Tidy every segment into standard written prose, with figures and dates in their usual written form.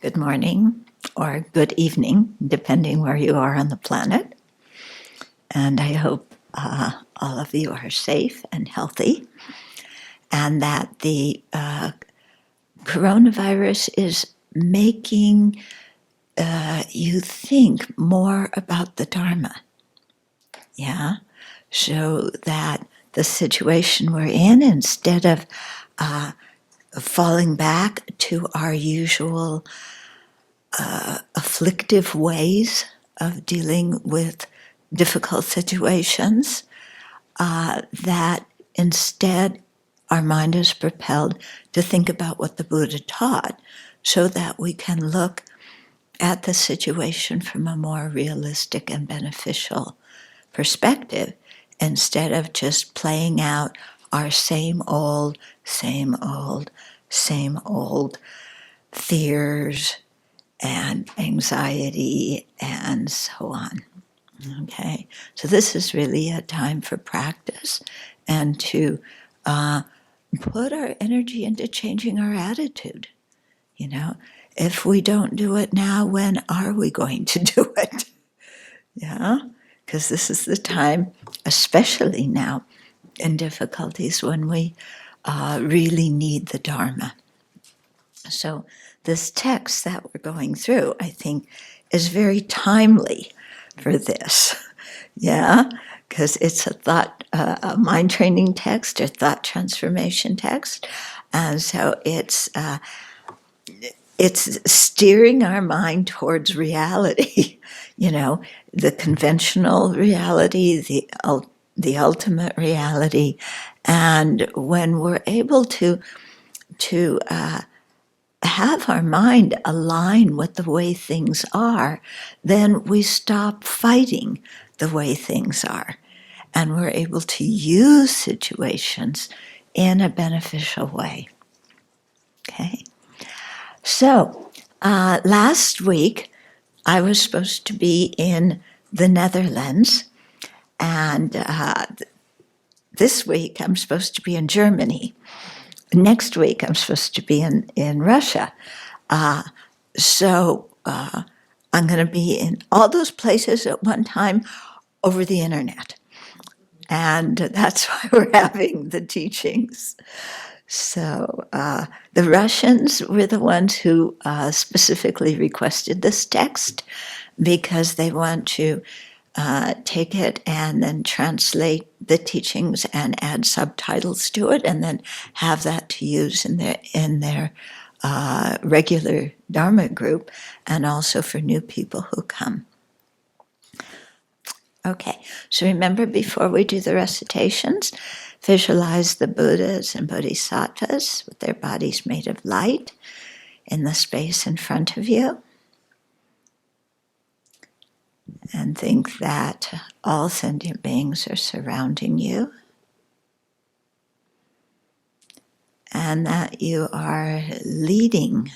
good morning or good evening, depending where you are on the planet. And I hope all of you are safe and healthy, and that the coronavirus is making you think more about the Dharma. Yeah? So that the situation we're in, instead of falling back to our usual afflictive ways of dealing with difficult situations, that instead our mind is propelled to think about what the Buddha taught so that we can look at the situation from a more realistic and beneficial perspective instead of just playing out our same old fears and anxiety and so on. Okay, so this is really a time for practice and to put our energy into changing our attitude. You know, if we don't do it now, when are we going to do it? Yeah, because this is the time, especially now in difficulties, when we really need the Dharma. So this text that we're going through, I think, is very timely for this. Yeah, because it's a mind training text or thought transformation text, and so it's steering our mind towards reality. You know, the conventional reality, the ultimate reality, and when we're able to have our mind align with the way things are, then we stop fighting the way things are. And we're able to use situations in a beneficial way. Okay? So, last week, I was supposed to be in the Netherlands, and this week, I'm supposed to be in Germany. Next week, I'm supposed to be in Russia. So I'm going to be in all those places at one time over the internet. And that's why we're having the teachings. So the Russians were the ones who specifically requested this text because they want to take it and then translate the teachings and add subtitles to it, and then have that to use in their regular Dharma group, and also for new people who come. Okay, so remember, before we do the recitations, visualize the Buddhas and Bodhisattvas with their bodies made of light in the space in front of you. And think that all sentient beings are surrounding you, and that you are leading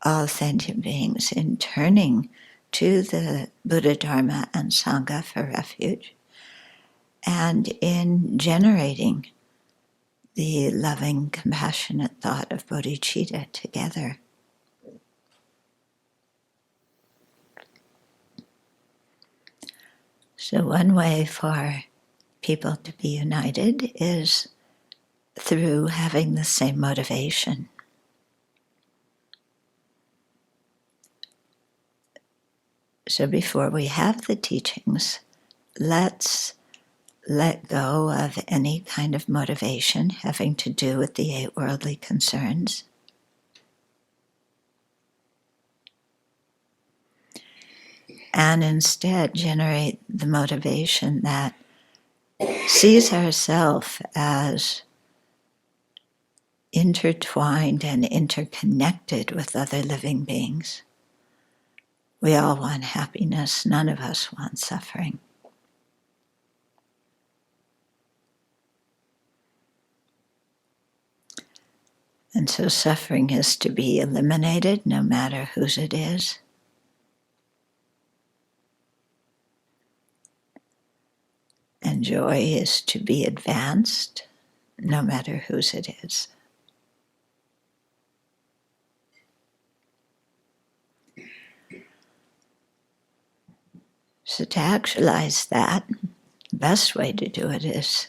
all sentient beings in turning to the Buddha, Dharma, and Sangha for refuge, and in generating the loving, compassionate thought of bodhicitta together. So one way for people to be united is through having the same motivation. So before we have the teachings, let's let go of any kind of motivation having to do with the 8 worldly concerns. And instead generate the motivation that sees ourselves as intertwined and interconnected with other living beings. We all want happiness. None of us want suffering. And so suffering is to be eliminated, no matter whose it is. And joy is to be advanced, no matter whose it is. So to actualize that, the best way to do it is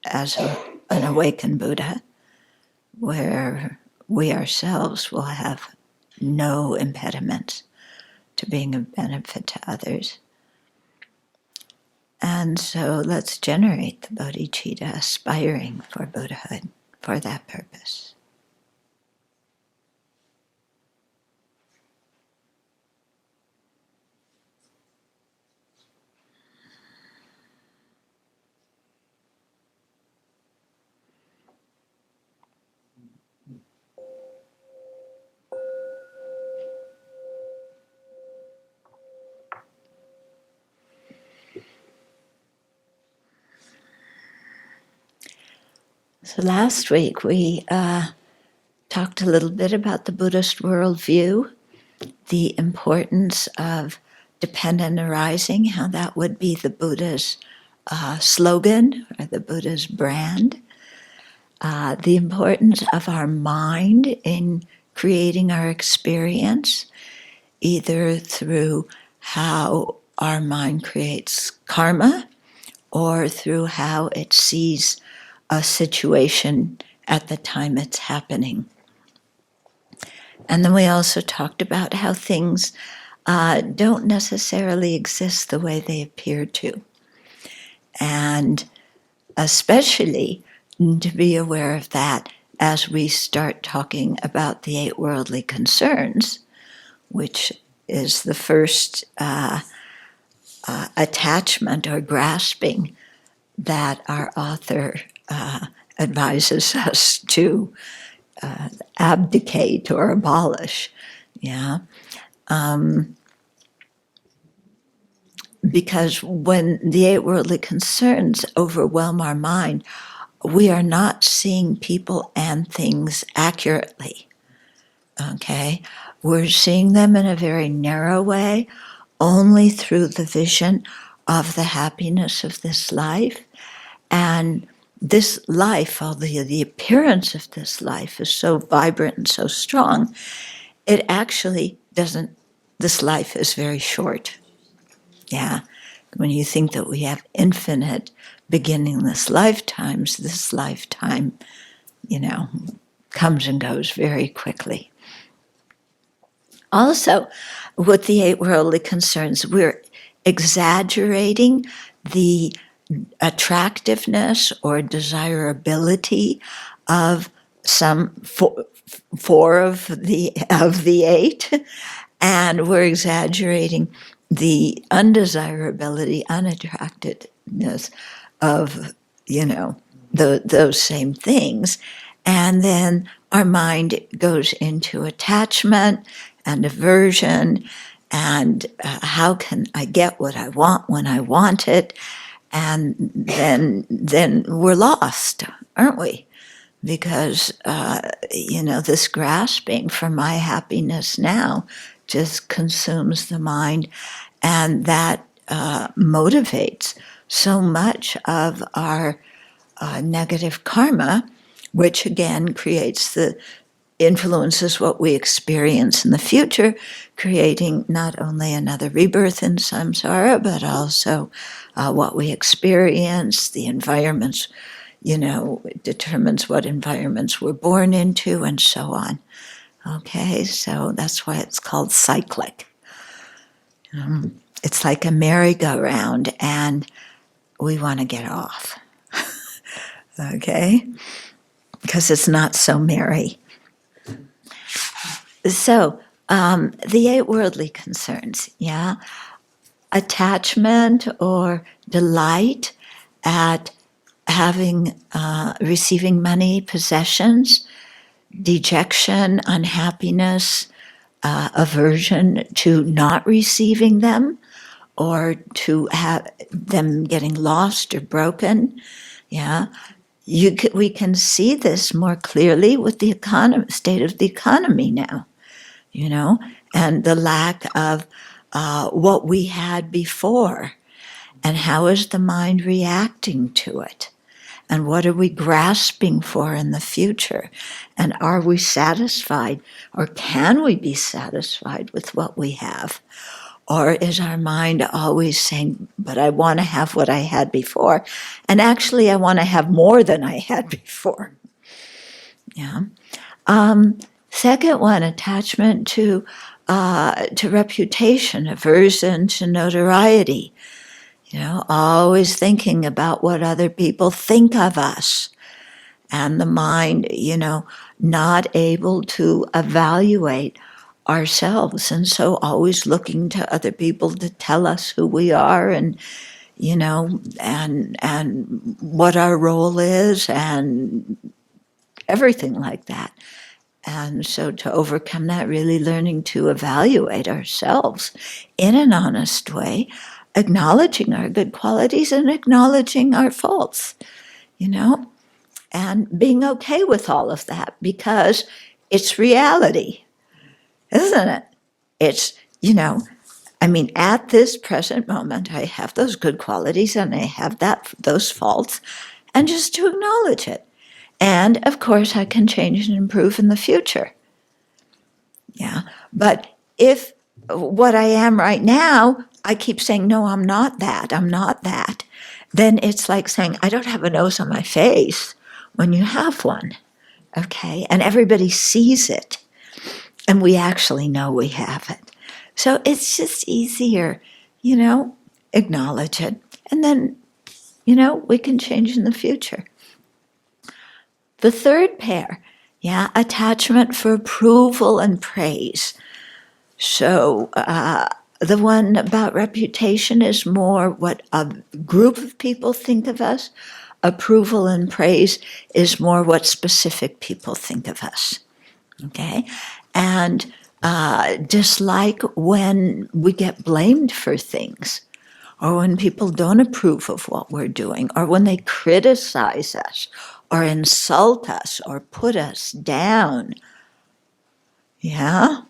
as an awakened Buddha, where we ourselves will have no impediments to being of benefit to others. And so let's generate the bodhicitta aspiring for Buddhahood for that purpose. So last week we talked a little bit about the Buddhist worldview, the importance of dependent arising, how that would be the Buddha's slogan or the Buddha's brand, the importance of our mind in creating our experience, either through how our mind creates karma or through how it sees a situation at the time it's happening. And then we also talked about how things don't necessarily exist the way they appear to. And especially to be aware of that as we start talking about the 8 worldly concerns, which is the first attachment or grasping that our author advises us to abdicate or abolish. Yeah. Because when the 8 worldly concerns overwhelm our mind, we are not seeing people and things accurately. Okay? We're seeing them in a very narrow way, only through the vision of the happiness of this life. And this life, although the appearance of this life is so vibrant and so strong, it actually doesn't, this life is very short. Yeah. When you think that we have infinite beginningless lifetimes, this lifetime, comes and goes very quickly. Also, with the 8 worldly concerns, we're exaggerating the attractiveness or desirability of some four of the 8, and we're exaggerating the undesirability, unattractiveness of those same things, and then our mind goes into attachment and aversion, and how can I get what I want when I want it? And then we're lost, aren't we? Because this grasping for my happiness now just consumes the mind, and that motivates so much of our negative karma, which again influences what we experience in the future, creating not only another rebirth in samsara, but also what we experience, the environments, it determines what environments we're born into, and so on. Okay, so that's why it's called cyclic. It's like a merry-go-round, and we want to get off. Okay? Because it's not so merry. So, the 8 worldly concerns, yeah? Attachment or delight at receiving money, possessions, dejection, unhappiness, aversion to not receiving them, or to have them getting lost or broken. Yeah, we can see this more clearly with the state of the economy now, and the lack of what we had before, and how is the mind reacting to it? And what are we grasping for in the future? And are we satisfied, or can we be satisfied with what we have? Or is our mind always saying, but I want to have what I had before, and actually I want to have more than I had before? Yeah. Second one, attachment to reputation, aversion to notoriety. Always thinking about what other people think of us. And the mind, not able to evaluate ourselves. And so always looking to other people to tell us who we are and, and what our role is and everything like that. And so to overcome that, really learning to evaluate ourselves in an honest way, acknowledging our good qualities and acknowledging our faults, and being okay with all of that because it's reality, isn't it? It's, at this present moment, I have those good qualities and I have those faults, and just to acknowledge it. And of course, I can change and improve in the future. Yeah. But if what I am right now, I keep saying, no, I'm not that, then it's like saying, I don't have a nose on my face when you have one. Okay. And everybody sees it. And we actually know we have it. So it's just easier, acknowledge it. And then, we can change in the future. The third pair, attachment for approval and praise. So the one about reputation is more what a group of people think of us. Approval and praise is more what specific people think of us. Okay? And dislike when we get blamed for things, or when people don't approve of what we're doing, or when they criticize us, or insult us, or put us down. Yeah?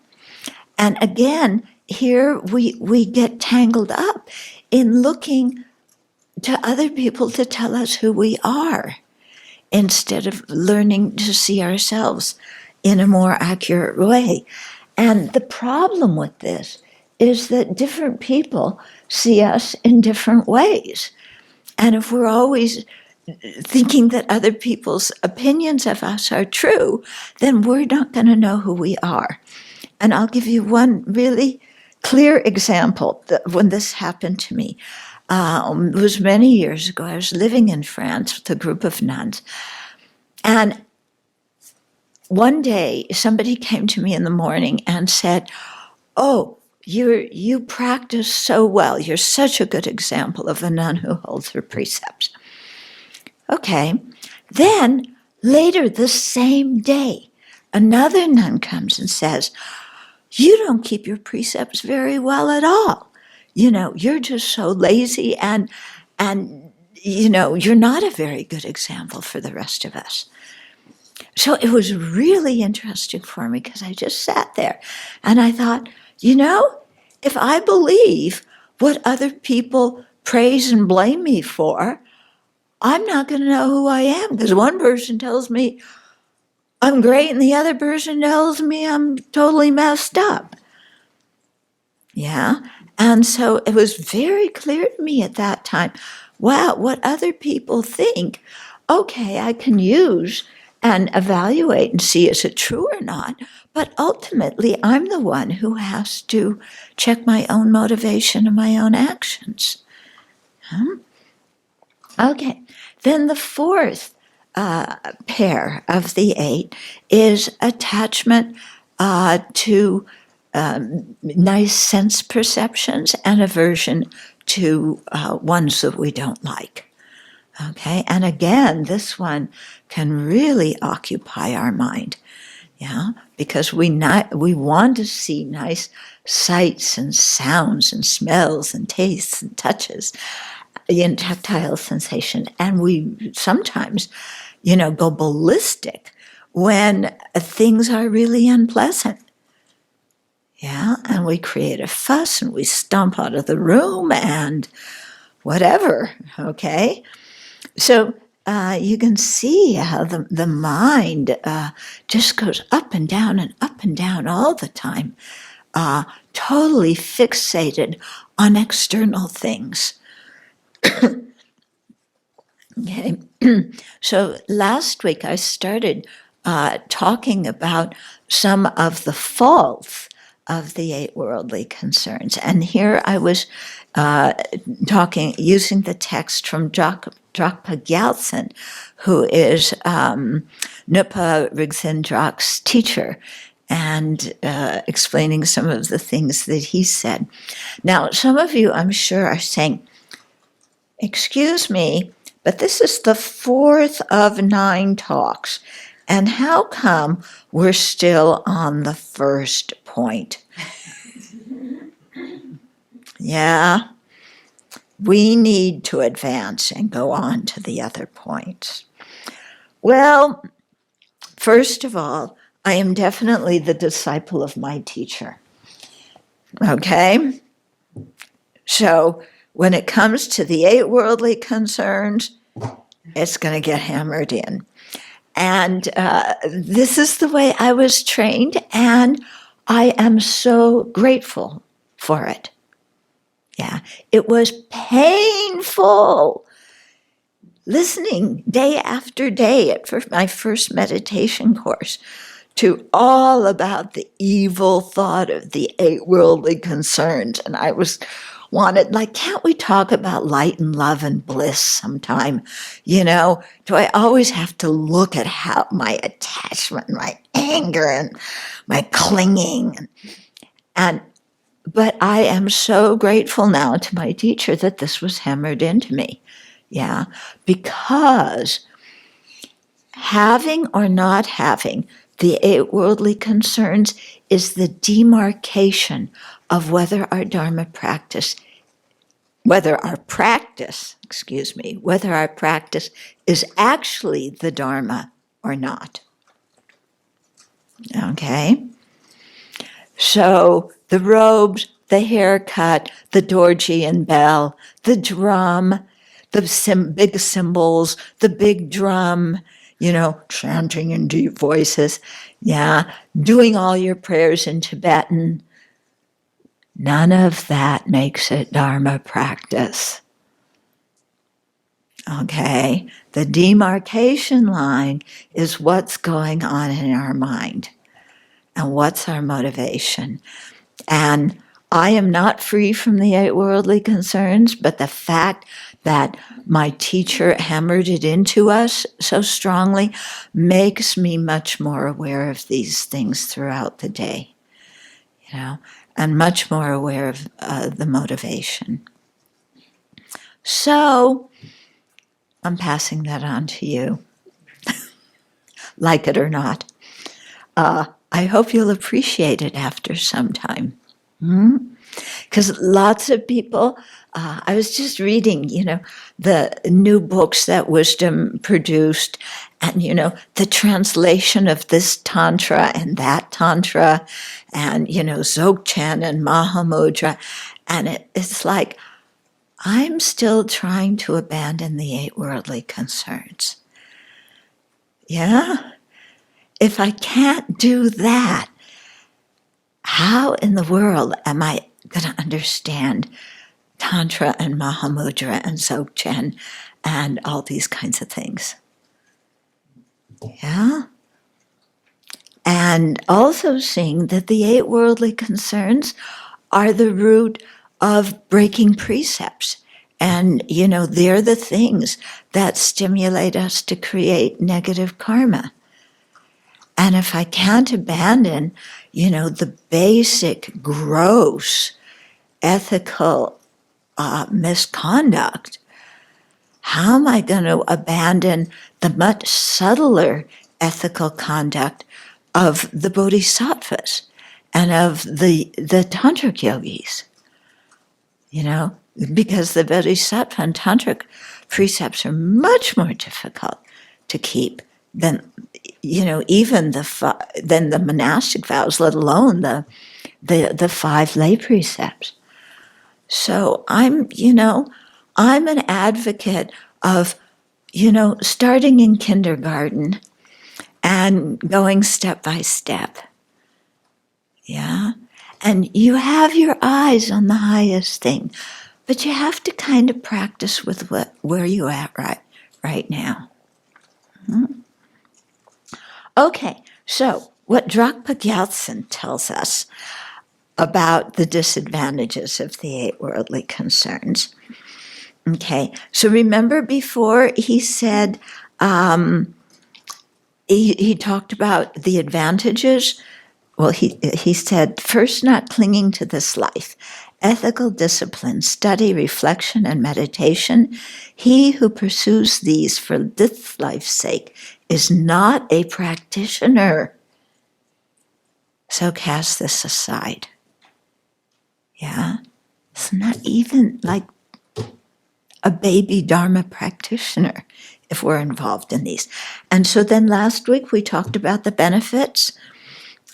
And again, here we get tangled up in looking to other people to tell us who we are, instead of learning to see ourselves in a more accurate way. And the problem with this is that different people see us in different ways. And if we're always thinking that other people's opinions of us are true, then we're not going to know who we are. And I'll give you one really clear example when this happened to me. It was many years ago. I was living in France with a group of nuns. And one day, somebody came to me in the morning and said, "Oh, you practice so well. You're such a good example of a nun who holds her precepts." Okay. Then, later the same day, another nun comes and says, "You don't keep your precepts very well at all. You're just so lazy and you're not a very good example for the rest of us." So it was really interesting for me because I just sat there and I thought, if I believe what other people praise and blame me for, I'm not going to know who I am, because one person tells me I'm great and the other person tells me I'm totally messed up. Yeah. And so it was very clear to me at that time, wow, what other people think, okay, I can use and evaluate and see is it true or not, but ultimately I'm the one who has to check my own motivation and my own actions. Okay, then the fourth pair of the 8 is attachment to nice sense perceptions and aversion to ones that we don't like. Okay, and again, this one can really occupy our mind, because we want to see nice sights and sounds and smells and tastes and touches, in tactile sensation, and we sometimes, go ballistic when things are really unpleasant. Yeah, and we create a fuss and we stomp out of the room and whatever, okay? So you can see how the mind just goes up and down all the time, totally fixated on external things. Okay, so last week I started talking about some of the faults of the 8 worldly concerns. And here I was using the text from Dragpa Gyaltsen, who is Nupa Rigzin Drak's teacher, and explaining some of the things that he said. Now, some of you, I'm sure, are saying, excuse me, but this is the 4th of 9 talks. And how come we're still on the first point? Yeah, we need to advance and go on to the other points. Well, first of all, I am definitely the disciple of my teacher. Okay? So when it comes to the 8 worldly concerns, it's going to get hammered in. And this is the way I was trained, and I am so grateful for it. Yeah, it was painful listening day after day at my first meditation course to all about the evil thought of the 8 worldly concerns. And I wanted, like, can't we talk about light and love and bliss sometime? You know, do I always have to look at how my attachment, my anger, and my clinging? But I am so grateful now to my teacher that this was hammered into me. Yeah, because having or not having the 8 worldly concerns is the demarcation of whether our practice is actually the Dharma or not. Okay? So the robes, the haircut, the dorji and bell, the drum, the big cymbals, the big drum, chanting in deep voices, doing all your prayers in Tibetan. None of that makes it Dharma practice. Okay? The demarcation line is what's going on in our mind and what's our motivation. And I am not free from the 8 worldly concerns, but the fact that my teacher hammered it into us so strongly makes me much more aware of these things throughout the day, and much more aware of the motivation. So I'm passing that on to you, like it or not. I hope you'll appreciate it after some time. Because lots of people, I was just reading, the new books that Wisdom produced, and, the translation of this Tantra and that Tantra, and, Dzogchen and Mahamudra. And it's like, I'm still trying to abandon the 8 worldly concerns. Yeah? If I can't do that, how in the world am I going to understand Tantra and Mahamudra and Dzogchen and all these kinds of things? Yeah? And also seeing that the 8 worldly concerns are the root of breaking precepts. And, they're the things that stimulate us to create negative karma. And if I can't abandon, the basic gross ethical misconduct, how am I going to abandon the much subtler ethical conduct of the bodhisattvas and of the tantric yogis? Because the bodhisattva and tantric precepts are much more difficult to keep than even than the monastic vows, let alone the 5 lay precepts. So I'm an advocate of, starting in kindergarten and going step by step. Yeah. And you have your eyes on the highest thing, but you have to kind of practice with where you're at right now. Okay, so what Drakpa Gyaltsen tells us about the disadvantages of the 8 worldly concerns. Okay, so remember before he said, he talked about the advantages. Well, he said, first, not clinging to this life, ethical discipline, study, reflection, and meditation. He who pursues these for this life's sake is not a practitioner. So cast this aside. Yeah, it's not even like a baby Dharma practitioner if we're involved in these. And so then last week we talked about the benefits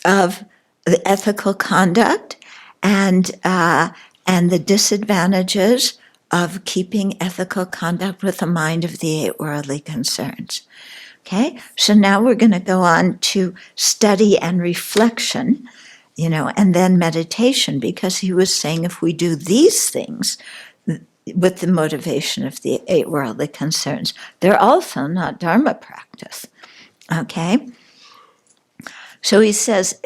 of the ethical conduct and the disadvantages of keeping ethical conduct with the mind of the 8 worldly concerns. Okay, so now we're going to go on to study and reflection, and then meditation, because he was saying if we do these things with the motivation of the 8 worldly concerns, they're also not Dharma practice. Okay? So he says,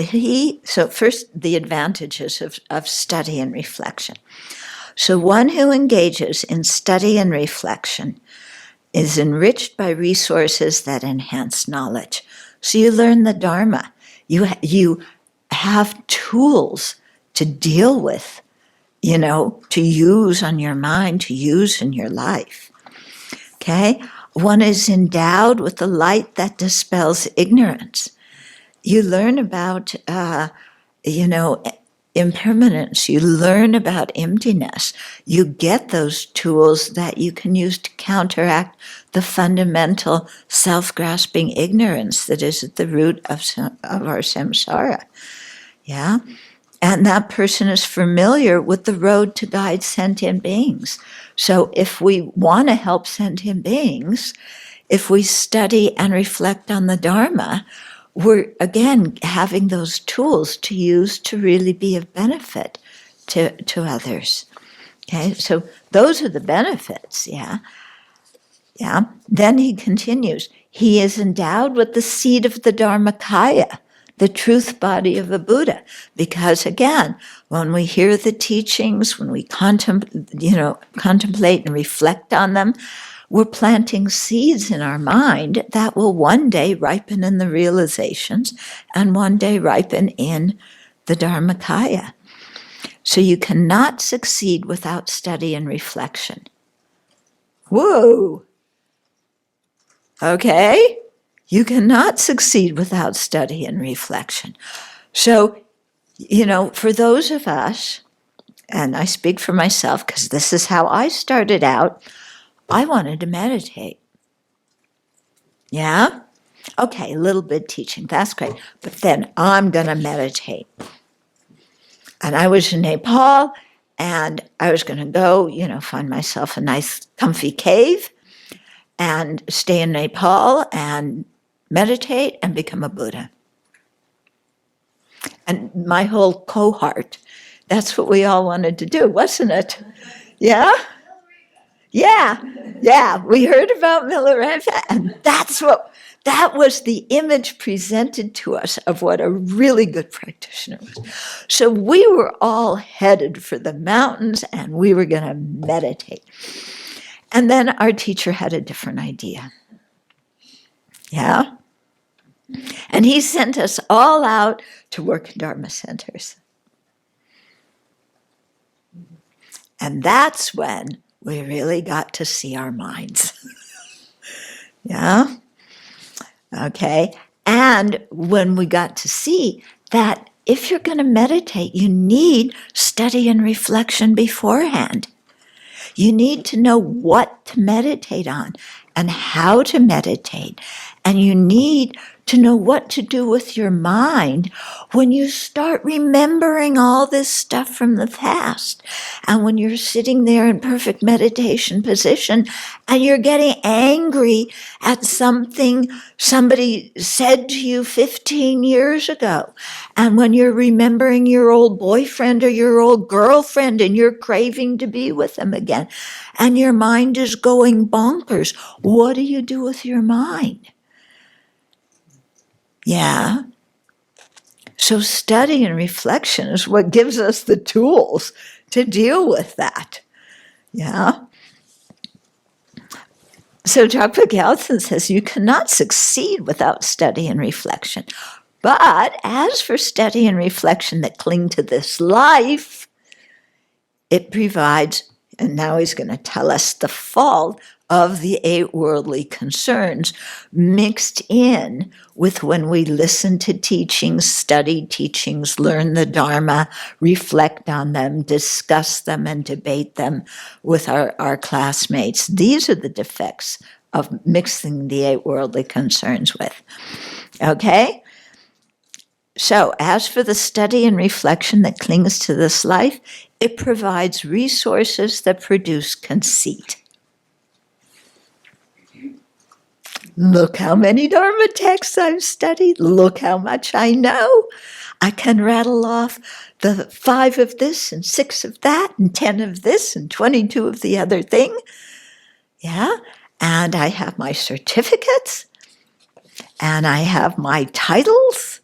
so first, the advantages of study and reflection. So one who engages in study and reflection is enriched by resources that enhance knowledge. So you learn the Dharma. You have tools to deal with, to use on your mind, to use in your life. Okay? One is endowed with the light that dispels ignorance. You learn about, impermanence. You learn about emptiness. You get those tools that you can use to counteract the fundamental self-grasping ignorance that is at the root of our samsara. Yeah? And that person is familiar with the road to guide sentient beings. So if we want to help sentient beings, if we study and reflect on the Dharma, we're, again, having those tools to use to really be of benefit to others. Okay, so those are the benefits, yeah? Yeah. Then he continues, he is endowed with the seed of the Dharmakaya, the truth body of a Buddha. Because again, when we hear the teachings, when we contemplate and reflect on them, we're planting seeds in our mind that will one day ripen in the realizations and one day ripen in the Dharmakaya. So you cannot succeed without study and reflection. Whoa! Okay? You cannot succeed without study and reflection. So, for those of us, and I speak for myself because this is how I started out, I wanted to meditate. Yeah? Okay, a little bit teaching, that's great. But then I'm going to meditate. And I was in Nepal, and I was going to go, find myself a nice comfy cave and stay in Nepal and meditate and become a Buddha. And my whole cohort, that's what we all wanted to do, wasn't it? Yeah? Yeah, we heard about Milarepa, and that was the image presented to us of what a really good practitioner was. So we were all headed for the mountains, and we were going to meditate. And then our teacher had a different idea. Yeah? And he sent us all out to work in Dharma centers. And that's when we really got to see our minds. Yeah? Okay. And when we got to see that if you're going to meditate, you need study and reflection beforehand. You need to know what to meditate on and how to meditate. And you need to know what to do with your mind when you start remembering all this stuff from the past. And when you're sitting there in perfect meditation position and you're getting angry at something somebody said to you 15 years ago. And when you're remembering your old boyfriend or your old girlfriend and you're craving to be with them again, and your mind is going bonkers, what do you do with your mind? Yeah. So study and reflection is what gives us the tools to deal with that. Yeah. So Dr. Galton says you cannot succeed without study and reflection. But as for study and reflection that cling to this life, it provides, and now he's going to tell us the fault of the 8 worldly concerns mixed in with when we listen to teachings, study teachings, learn the Dharma, reflect on them, discuss them, and debate them with our classmates. These are the defects of mixing the 8 worldly concerns with. Okay? So, as for the study and reflection that clings to this life, it provides resources that produce conceit. Look how many Dharma texts I've studied. Look how much I know. I can rattle off the 5 of this and 6 of that and 10 of this and 22 of the other thing. Yeah, and I have my certificates and I have my titles.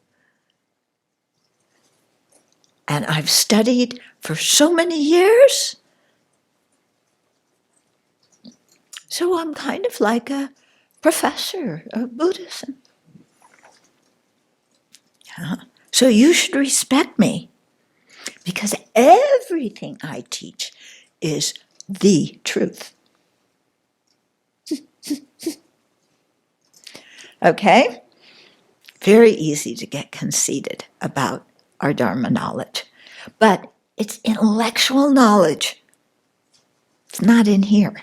And I've studied for so many years. So I'm kind of like a professor of Buddhism. Yeah. So you should respect me because everything I teach is the truth. Okay? Very easy to get conceited about our Dharma knowledge. But it's intellectual knowledge. It's not in here.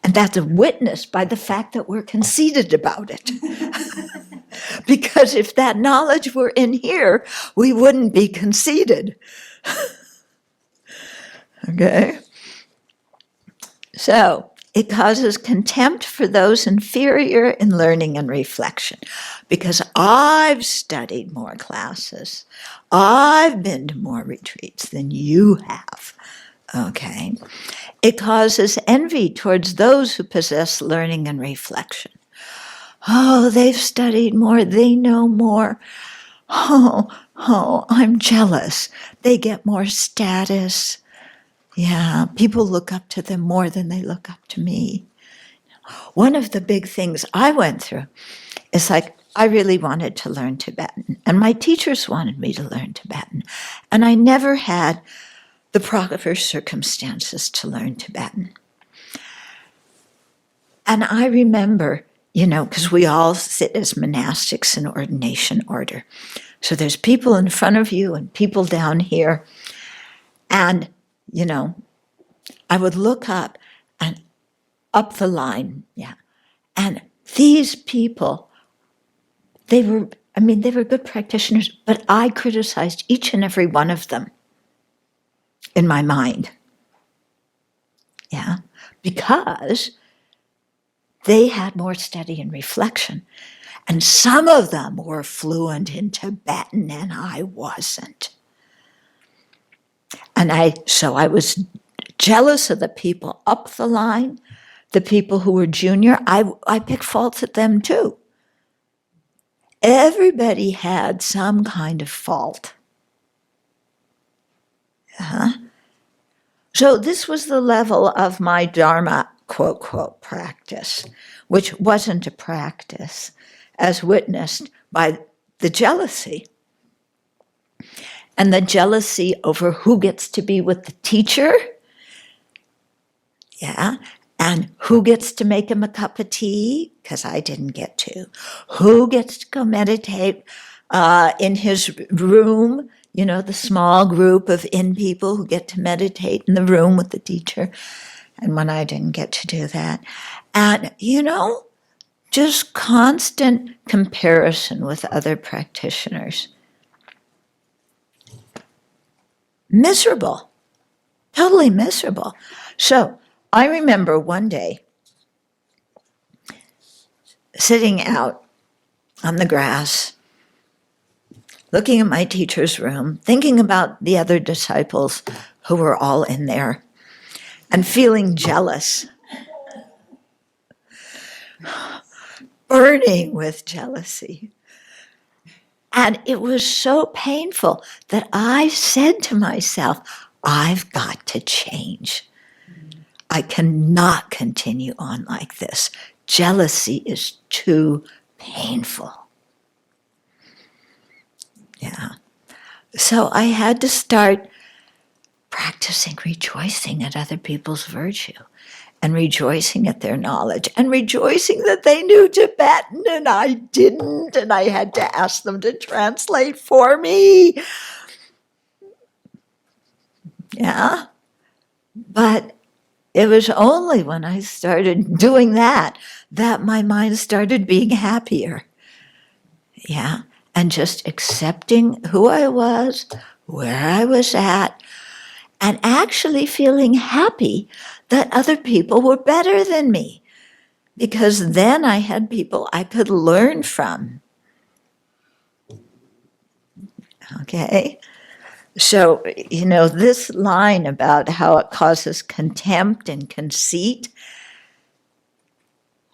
And that's witnessed by the fact that we're conceited about it. Because if that knowledge were in here, we wouldn't be conceited. Okay? So, it causes contempt for those inferior in learning and reflection. Because I've studied more classes. I've been to more retreats than you have. Okay? It causes envy towards those who possess learning and reflection. Oh, they've studied more, they know more. Oh, I'm jealous. They get more status. Yeah, people look up to them more than they look up to me. One of the big things I went through is like, I really wanted to learn Tibetan, and my teachers wanted me to learn Tibetan, and I never had the proper circumstances to learn Tibetan. And I remember, because we all sit as monastics in ordination order. So there's people in front of you and people down here. And, I would look up and up the line, and these people, they were good practitioners, but I criticized each and every one of them in my mind. Yeah, because they had more study and reflection. And some of them were fluent in Tibetan and I wasn't. And so I was jealous of the people up the line, the people who were junior. I picked faults at them too. Everybody had some kind of fault. So this was the level of my Dharma, quote, quote, practice, which wasn't a practice, as witnessed by the jealousy. And the jealousy over who gets to be with the teacher, and who gets to make him a cup of tea, because I didn't get to. Who gets to go meditate in his room, the small group of people who get to meditate in the room with the teacher. And when I didn't get to do that. And, just constant comparison with other practitioners. Miserable, totally miserable. So I remember one day sitting out on the grass, looking at my teacher's room, thinking about the other disciples who were all in there, and feeling jealous, burning with jealousy. And it was so painful that I said to myself, I've got to change. I cannot continue on like this. Jealousy is too painful. Yeah. So I had to start practicing rejoicing at other people's virtue, and rejoicing at their knowledge, and rejoicing that they knew Tibetan and I didn't, and I had to ask them to translate for me. Yeah. But it was only when I started doing that my mind started being happier. Yeah. And just accepting who I was, where I was at, and actually feeling happy that other people were better than me, because then I had people I could learn from. Okay? So, this line about how it causes contempt and conceit,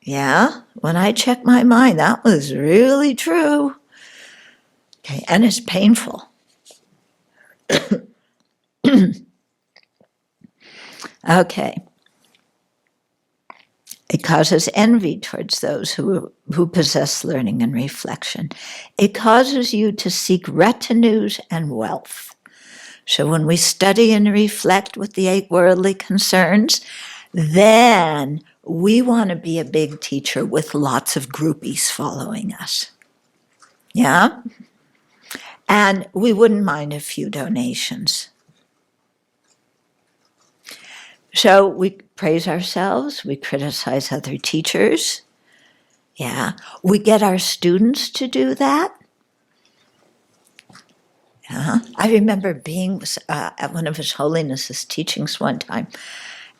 yeah, when I check my mind, that was really true. Okay, and it's painful. Okay. It causes envy towards those who possess learning and reflection. It causes you to seek retinues and wealth. So when we study and reflect with the 8 worldly concerns, then we want to be a big teacher with lots of groupies following us. Yeah? And we wouldn't mind a few donations. So we praise ourselves, we criticize other teachers. Yeah, we get our students to do that. Yeah. I remember being at one of His Holiness's teachings one time,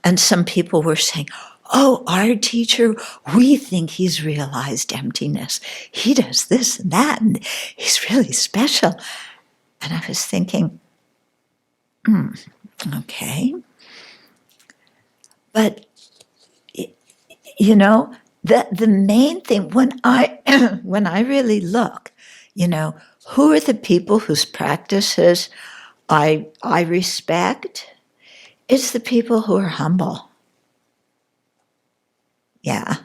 and some people were saying, oh, our teacher, we think he's realized emptiness. He does this and that, and he's really special. And I was thinking, okay. But, the main thing, when I really look, who are the people whose practices I respect? It's the people who are humble. Yeah.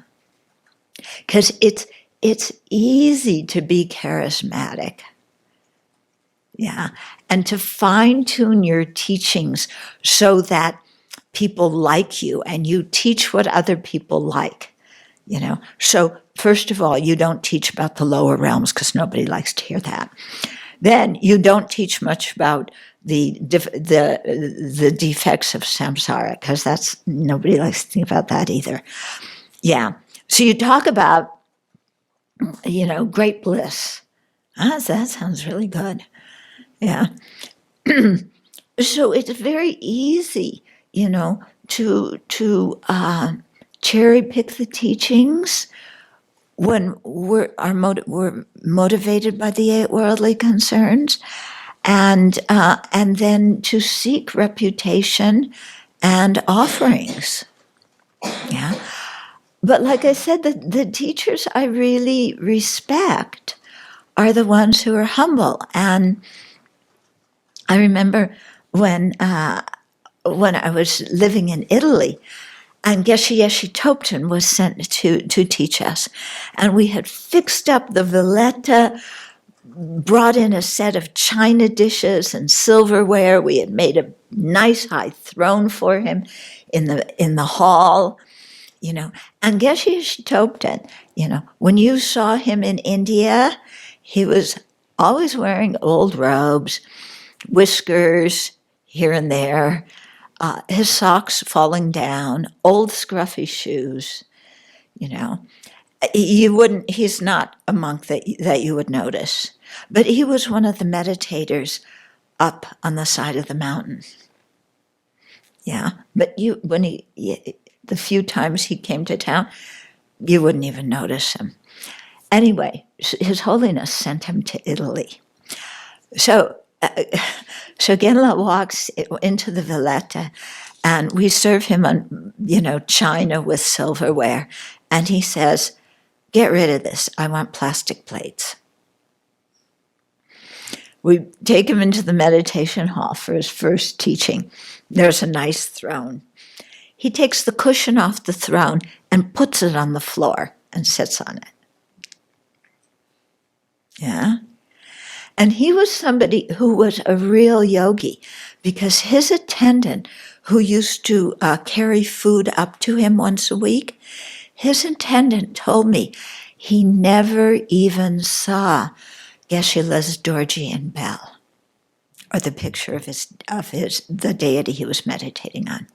Because it's easy to be charismatic. Yeah. And to fine-tune your teachings so that people like you and you teach what other people like, So first of all, you don't teach about the lower realms because nobody likes to hear that. Then you don't teach much about the defects of samsara, because nobody likes to think about that either. Yeah. So you talk about, great bliss. That sounds really good. Yeah. So it's very easy, to cherry pick the teachings when we're motivated by the 8 worldly concerns, and then to seek reputation and offerings. Yeah. But like I said, the teachers I really respect are the ones who are humble. And I remember when I was living in Italy, and Geshe Topton was sent to teach us. And we had fixed up the Valletta, brought in a set of china dishes and silverware. We had made a nice high throne for him in the hall, And Geshe Topton, when you saw him in India, he was always wearing old robes, whiskers here and there, his socks falling down, old scruffy shoes, He's not a monk that you would notice, but he was one of the meditators up on the side of the mountain. Yeah, but the few times he came to town, you wouldn't even notice him. Anyway, His Holiness sent him to Italy. So Genla walks into the Villetta, and we serve him on, china with silverware, and he says, "Get rid of this. I want plastic plates." We take him into the meditation hall for his first teaching. There's a nice throne. He takes the cushion off the throne and puts it on the floor and sits on it. Yeah. And he was somebody who was a real yogi, because his attendant, who used to carry food up to him once a week, his attendant told me he never even saw Geshe-la's Dorjian bell, or the picture of the deity he was meditating on.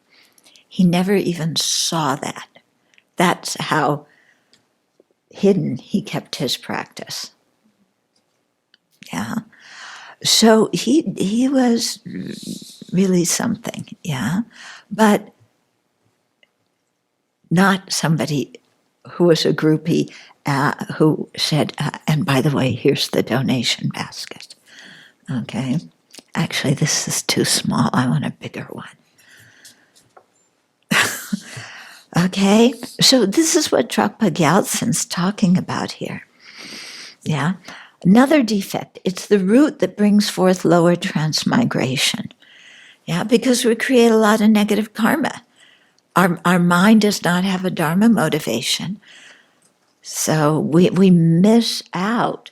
He never even saw that. That's how hidden he kept his practice. Yeah. So he was really something, yeah, but not somebody who was a groupie who said, and by the way, here's the donation basket. Okay. Actually, this is too small. I want a bigger one. Okay. So this is what Drukpa Gyaltsen's talking about here. Yeah. Another defect, it's the root that brings forth lower transmigration. Yeah, because we create a lot of negative karma. Our mind does not have a Dharma motivation. So we miss out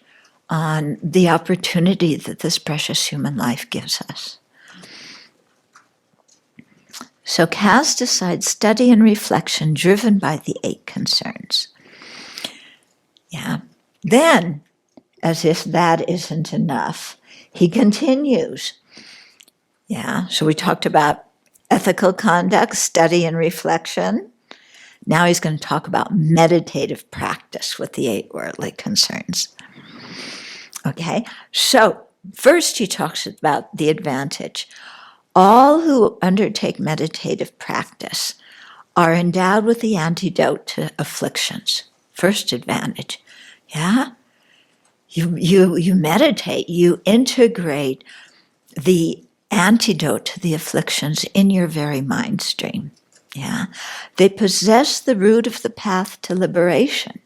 on the opportunity that this precious human life gives us. So cast aside study and reflection driven by the 8 concerns. Yeah. Then, as if that isn't enough, he continues. Yeah, so we talked about ethical conduct, study, and reflection. Now he's going to talk about meditative practice with the 8 worldly concerns. Okay, so first he talks about the advantage. All who undertake meditative practice are endowed with the antidote to afflictions. First advantage. Yeah? You meditate, you integrate the antidote to the afflictions in your very mind stream. Yeah. They possess the root of the path to liberation.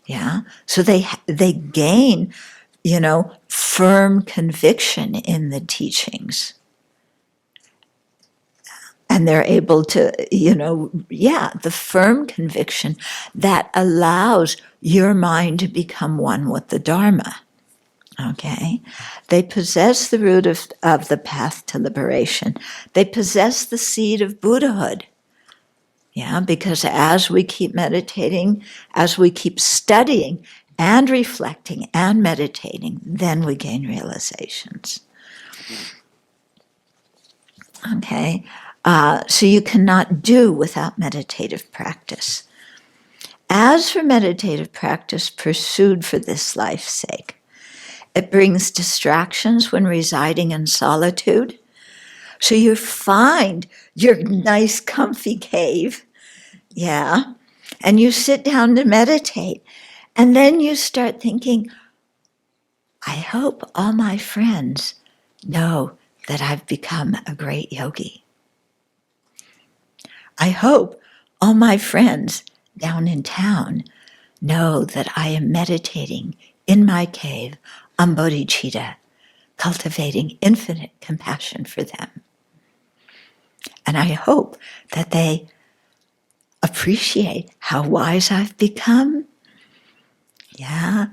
Yeah. So they gain, firm conviction in the teachings. And they're able to, the firm conviction that allows your mind to become one with the Dharma. Okay? They possess the root of the path to liberation. They possess the seed of Buddhahood. Yeah, because as we keep meditating, as we keep studying and reflecting and meditating, then we gain realizations. Okay? So you cannot do without meditative practice. As for meditative practice pursued for this life's sake, it brings distractions when residing in solitude. So you find your nice, comfy cave, yeah, and you sit down to meditate, and then you start thinking, I hope all my friends know that I've become a great yogi. I hope all my friends down in town know that I am meditating in my cave on bodhicitta, cultivating infinite compassion for them. And I hope that they appreciate how wise I've become. Yeah,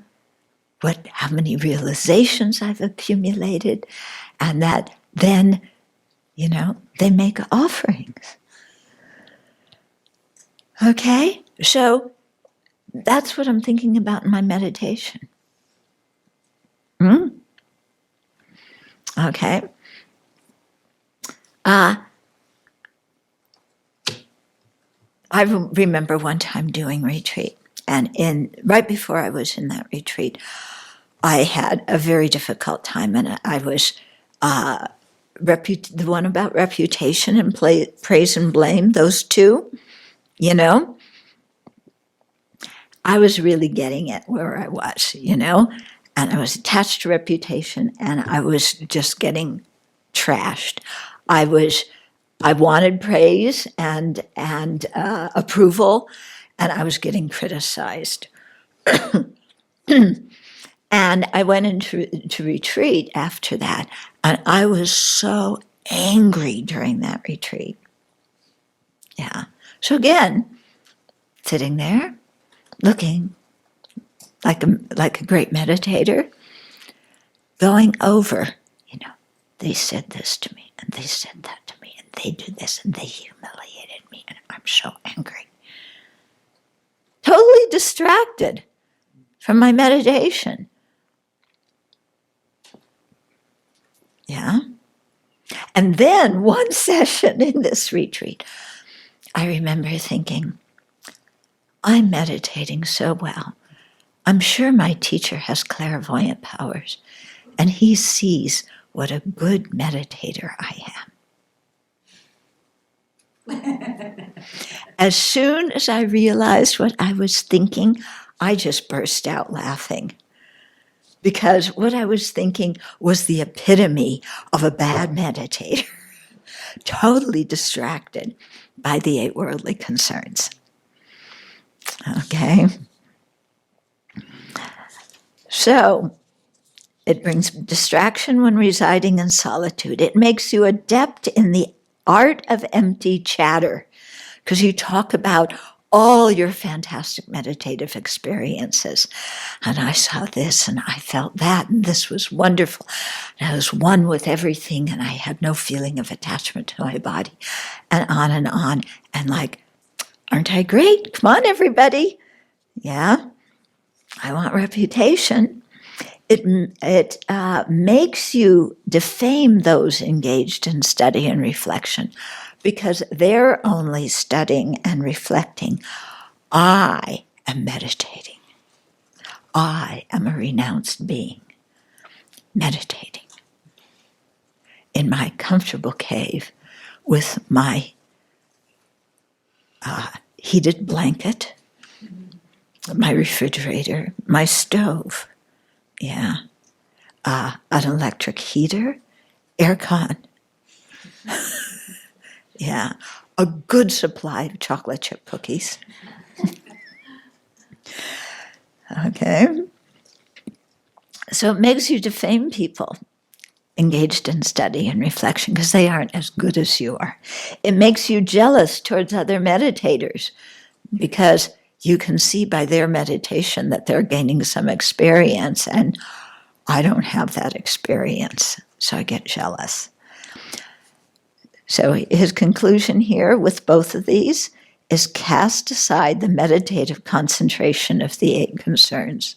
how many realizations I've accumulated, and that then, they make offerings. Okay, so that's what I'm thinking about in my meditation. Okay. I remember one time doing retreat, And right before I was in that retreat, I had a very difficult time, and I was the one about reputation and praise and blame, those two, I was really getting it where I was, and I was attached to reputation, and I was just getting trashed. I wanted praise and approval, and I was getting criticized. And I went into retreat after that, and I was so angry during that retreat. Yeah. So again, sitting there, looking like a great meditator, going over, they said this to me, and they said that to me, and they did this, and they humiliated me, and I'm so angry. Totally distracted from my meditation. Yeah. And then one session in this retreat, I remember thinking, I'm meditating so well. I'm sure my teacher has clairvoyant powers, and he sees what a good meditator I am. As soon as I realized what I was thinking, I just burst out laughing. Because what I was thinking was the epitome of a bad meditator, totally distracted by the 8 worldly concerns. Okay? So, it brings distraction when residing in solitude. It makes you adept in the art of empty chatter, because you talk about all your fantastic meditative experiences. And I saw this, and I felt that, and this was wonderful. And I was one with everything, and I had no feeling of attachment to my body, and on, and like, aren't I great? Come on, everybody. Yeah, I want reputation. It makes you defame those engaged in study and reflection, because they're only studying and reflecting. I am meditating. I am a renounced being, meditating in my comfortable cave with my heated blanket, my refrigerator, my stove, an electric heater, aircon. Yeah, a good supply of chocolate chip cookies. Okay. So it makes you defame people engaged in study and reflection because they aren't as good as you are. It makes you jealous towards other meditators because you can see by their meditation that they're gaining some experience, and I don't have that experience, so I get jealous. So his conclusion here with both of these is cast aside the meditative concentration of the 8 concerns,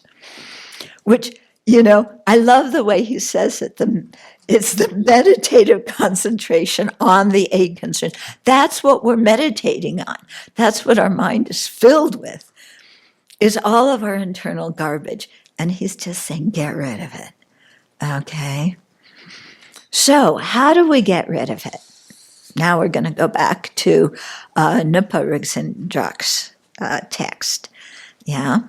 which, I love the way he says it. It's the meditative concentration on the 8 concerns. That's what we're meditating on. That's what our mind is filled with, is all of our internal garbage. And he's just saying, get rid of it. Okay? So how do we get rid of it? Now we're going to go back to Nupa Rinzendrak's text. Yeah.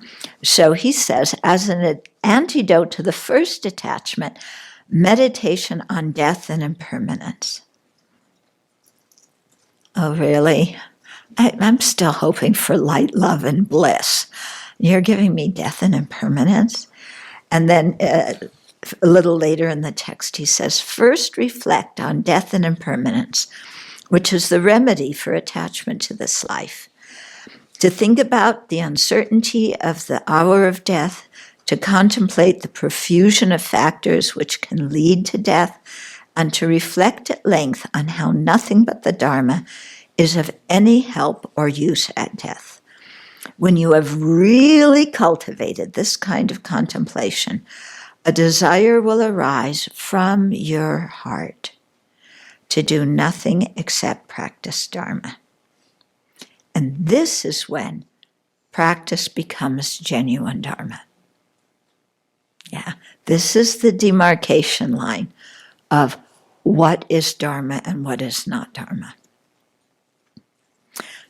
So he says, as an antidote to the first attachment, meditation on death and impermanence. Oh, really? I'm still hoping for light, love, and bliss. You're giving me death and impermanence? And then a little later in the text, he says, first reflect on death and impermanence, which is the remedy for attachment to this life. To think about the uncertainty of the hour of death, to contemplate the profusion of factors which can lead to death, and to reflect at length on how nothing but the Dharma is of any help or use at death. When you have really cultivated this kind of contemplation, a desire will arise from your heart to do nothing except practice Dharma. And this is when practice becomes genuine Dharma. Yeah, this is the demarcation line of what is Dharma and what is not Dharma.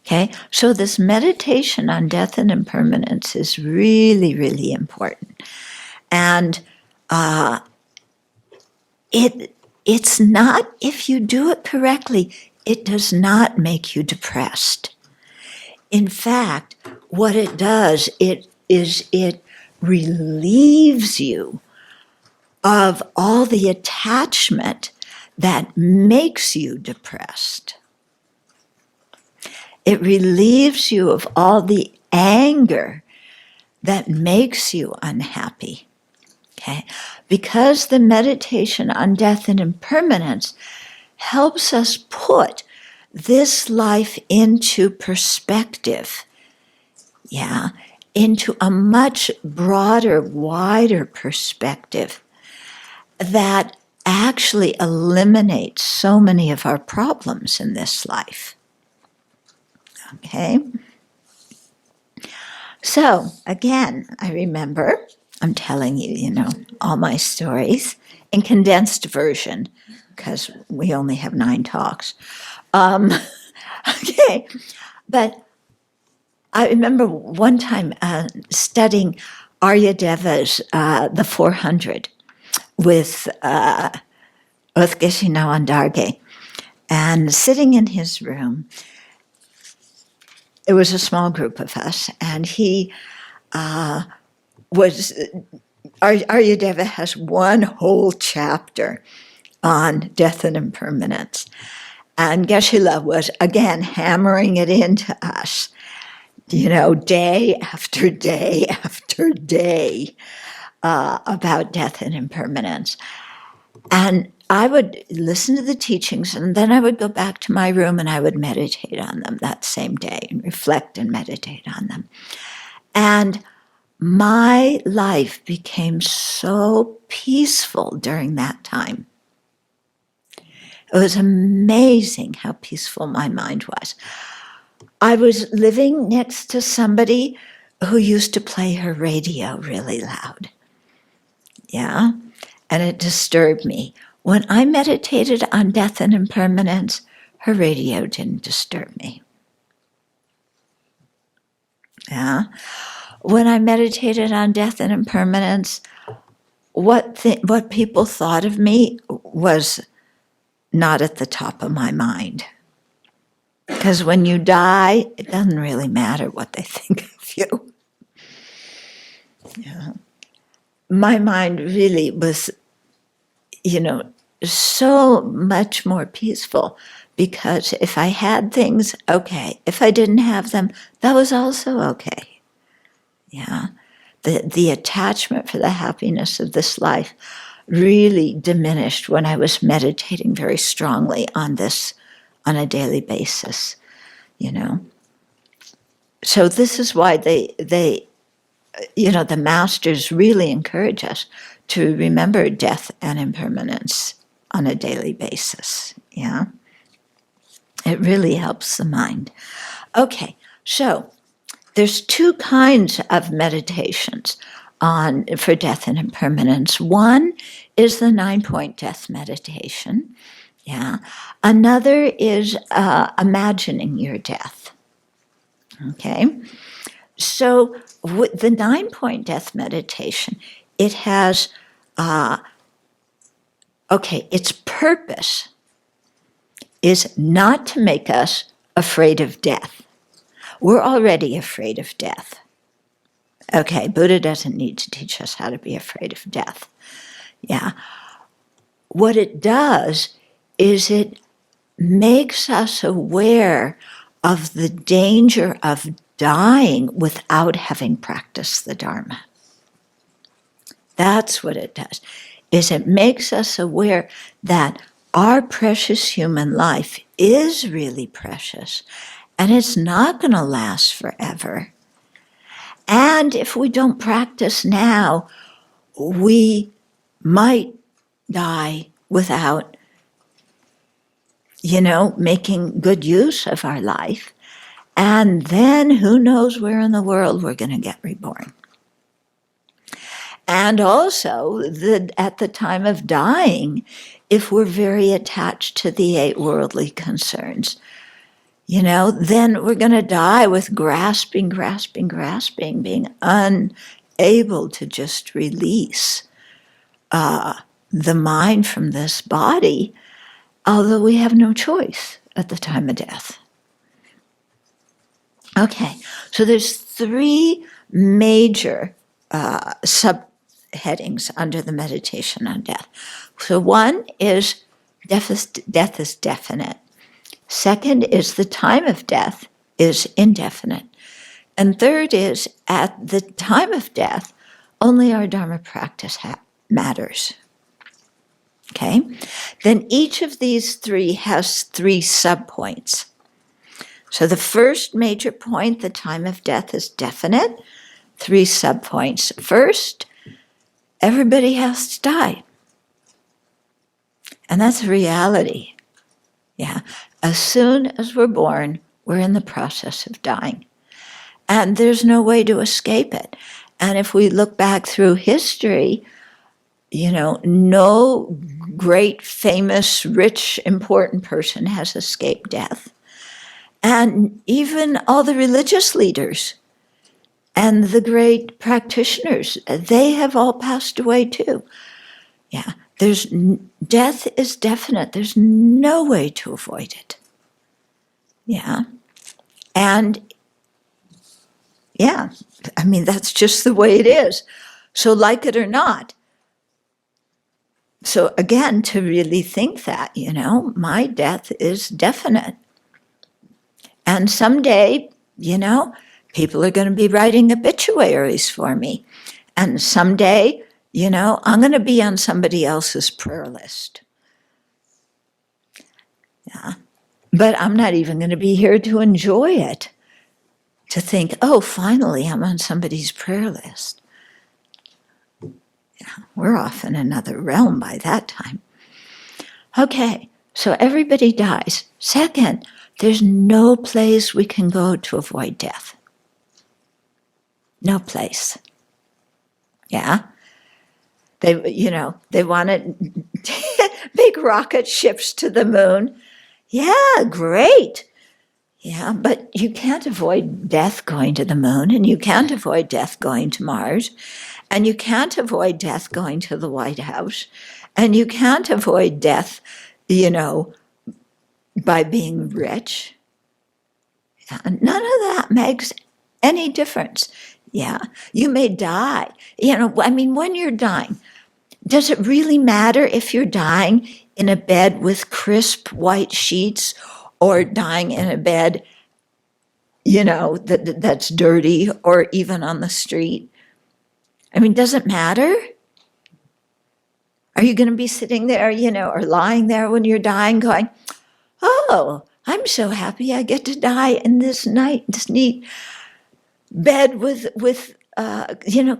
Okay, so this meditation on death and impermanence is really, really important. And it's not, if you do it correctly, it does not make you depressed. In fact, what it does, it relieves you of all the attachment that makes you depressed. It relieves you of all the anger that makes you unhappy. Okay? Because the meditation on death and impermanence helps us put this life into perspective, yeah, into a much broader, wider perspective that actually eliminates so many of our problems in this life. Okay? So, again, I remember, I'm telling you, all my stories in condensed version, because we only have 9 talks. Okay, but I remember one time studying Aryadeva's The 400 with Geshe Nawandarge, and sitting in his room. It was a small group of us, and he Aryadeva has one whole chapter on death and impermanence. And Geshe-la was, again, hammering it into us, day after day after day about death and impermanence. And I would listen to the teachings, and then I would go back to my room and I would meditate on them that same day and reflect and meditate on them. And my life became so peaceful during that time. It was amazing how peaceful my mind was. I was living next to somebody who used to play her radio really loud. Yeah, and it disturbed me. When I meditated on death and impermanence, her radio didn't disturb me. Yeah. When I meditated on death and impermanence, what people thought of me was not at the top of my mind. Because when you die, it doesn't really matter what they think of you. Yeah. My mind really was, so much more peaceful, because if I had things, okay. If I didn't have them, that was also okay. Yeah. The attachment for the happiness of this life really diminished when I was meditating very strongly on this on a daily basis, So this is why they the masters really encourage us to remember death and impermanence on a daily basis. Yeah. It really helps the mind. Okay, so there's 2 kinds of meditations for death and impermanence. One is the 9-point death meditation. Yeah. Another is imagining your death. Okay. So with the 9-point death meditation, it has, its purpose is not to make us afraid of death. We're already afraid of death. Okay, Buddha doesn't need to teach us how to be afraid of death. Yeah. What it does is it makes us aware of the danger of dying without having practiced the Dharma. That's what it does, is it makes us aware that our precious human life is really precious, and it's not going to last forever. And if we don't practice now, we might die without, making good use of our life. And then who knows where in the world we're going to get reborn. And also, at the time of dying, if we're very attached to the 8 worldly concerns, then we're going to die with grasping, being unable to just release the mind from this body, although we have no choice at the time of death. Okay, so there's 3 major subheadings under the meditation on death. So one is death is definite. Second is the time of death is indefinite. And third is, at the time of death, only our Dharma practice matters. Okay? Then each of these 3 has 3 subpoints. So the first major point, the time of death is definite. 3 subpoints. First, everybody has to die. And that's a reality. Yeah. As soon as we're born, we're in the process of dying. And there's no way to escape it. And if we look back through history, no great, famous, rich, important person has escaped death. And even all the religious leaders and the great practitioners, they have all passed away too. Yeah. Death is definite. There's no way to avoid it. Yeah. And yeah, that's just the way it is. So like it or not. So again, to really think that, my death is definite. And someday, people are going to be writing obituaries for me. And someday, I'm going to be on somebody else's prayer list. Yeah. But I'm not even going to be here to enjoy it. To think, oh, finally, I'm on somebody's prayer list. Yeah, we're off in another realm by that time. Okay, so everybody dies. Second, there's no place we can go to avoid death. No place. Yeah. They wanted big rocket ships to the moon. Yeah, great. Yeah, but you can't avoid death going to the moon, and you can't avoid death going to Mars, and you can't avoid death going to the White House, and you can't avoid death, by being rich. Yeah, none of that makes any difference. Yeah, you may die. When you're dying, does it really matter if you're dying in a bed with crisp white sheets or dying in a bed, that's dirty, or even on the street? Does it matter? Are you going to be sitting there, or lying there when you're dying going, oh, I'm so happy I get to die in this neat bed with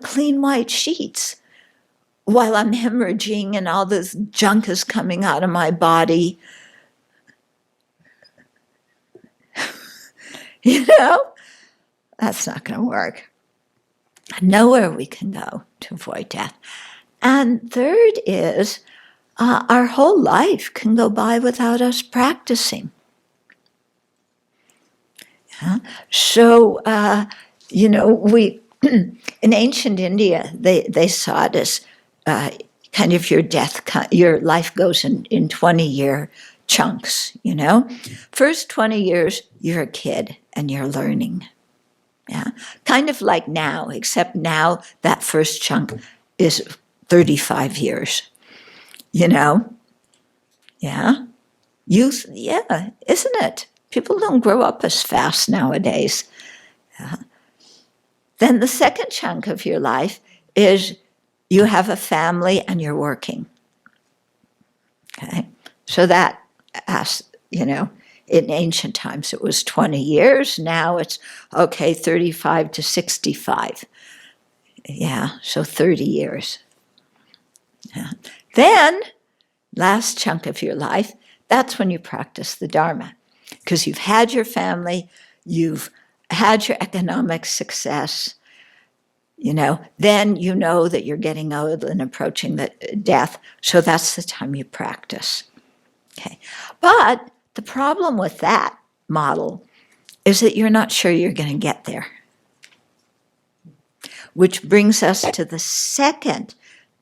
clean white sheets, while I'm hemorrhaging and all this junk is coming out of my body? That's not going to work. Nowhere we can go to avoid death. And third is, our whole life can go by without us practicing. Yeah? So, we in ancient India, they saw it as kind of your life goes in 20-year chunks, First 20 years, you're a kid and you're learning. Yeah, kind of like now, except now that first chunk is 35 years, Yeah. Youth, yeah, isn't it? People don't grow up as fast nowadays. Yeah. Then the second chunk of your life is you have a family and you're working. Okay, so that, in ancient times it was 20 years. Now it's, 35 to 65. Yeah, so 30 years. Yeah. Then, last chunk of your life, that's when you practice the Dharma. Because you've had your family, you've had your economic success, then you know that you're getting old and approaching the death. So that's the time you practice. Okay. But the problem with that model is that you're not sure you're going to get there. Which brings us to the second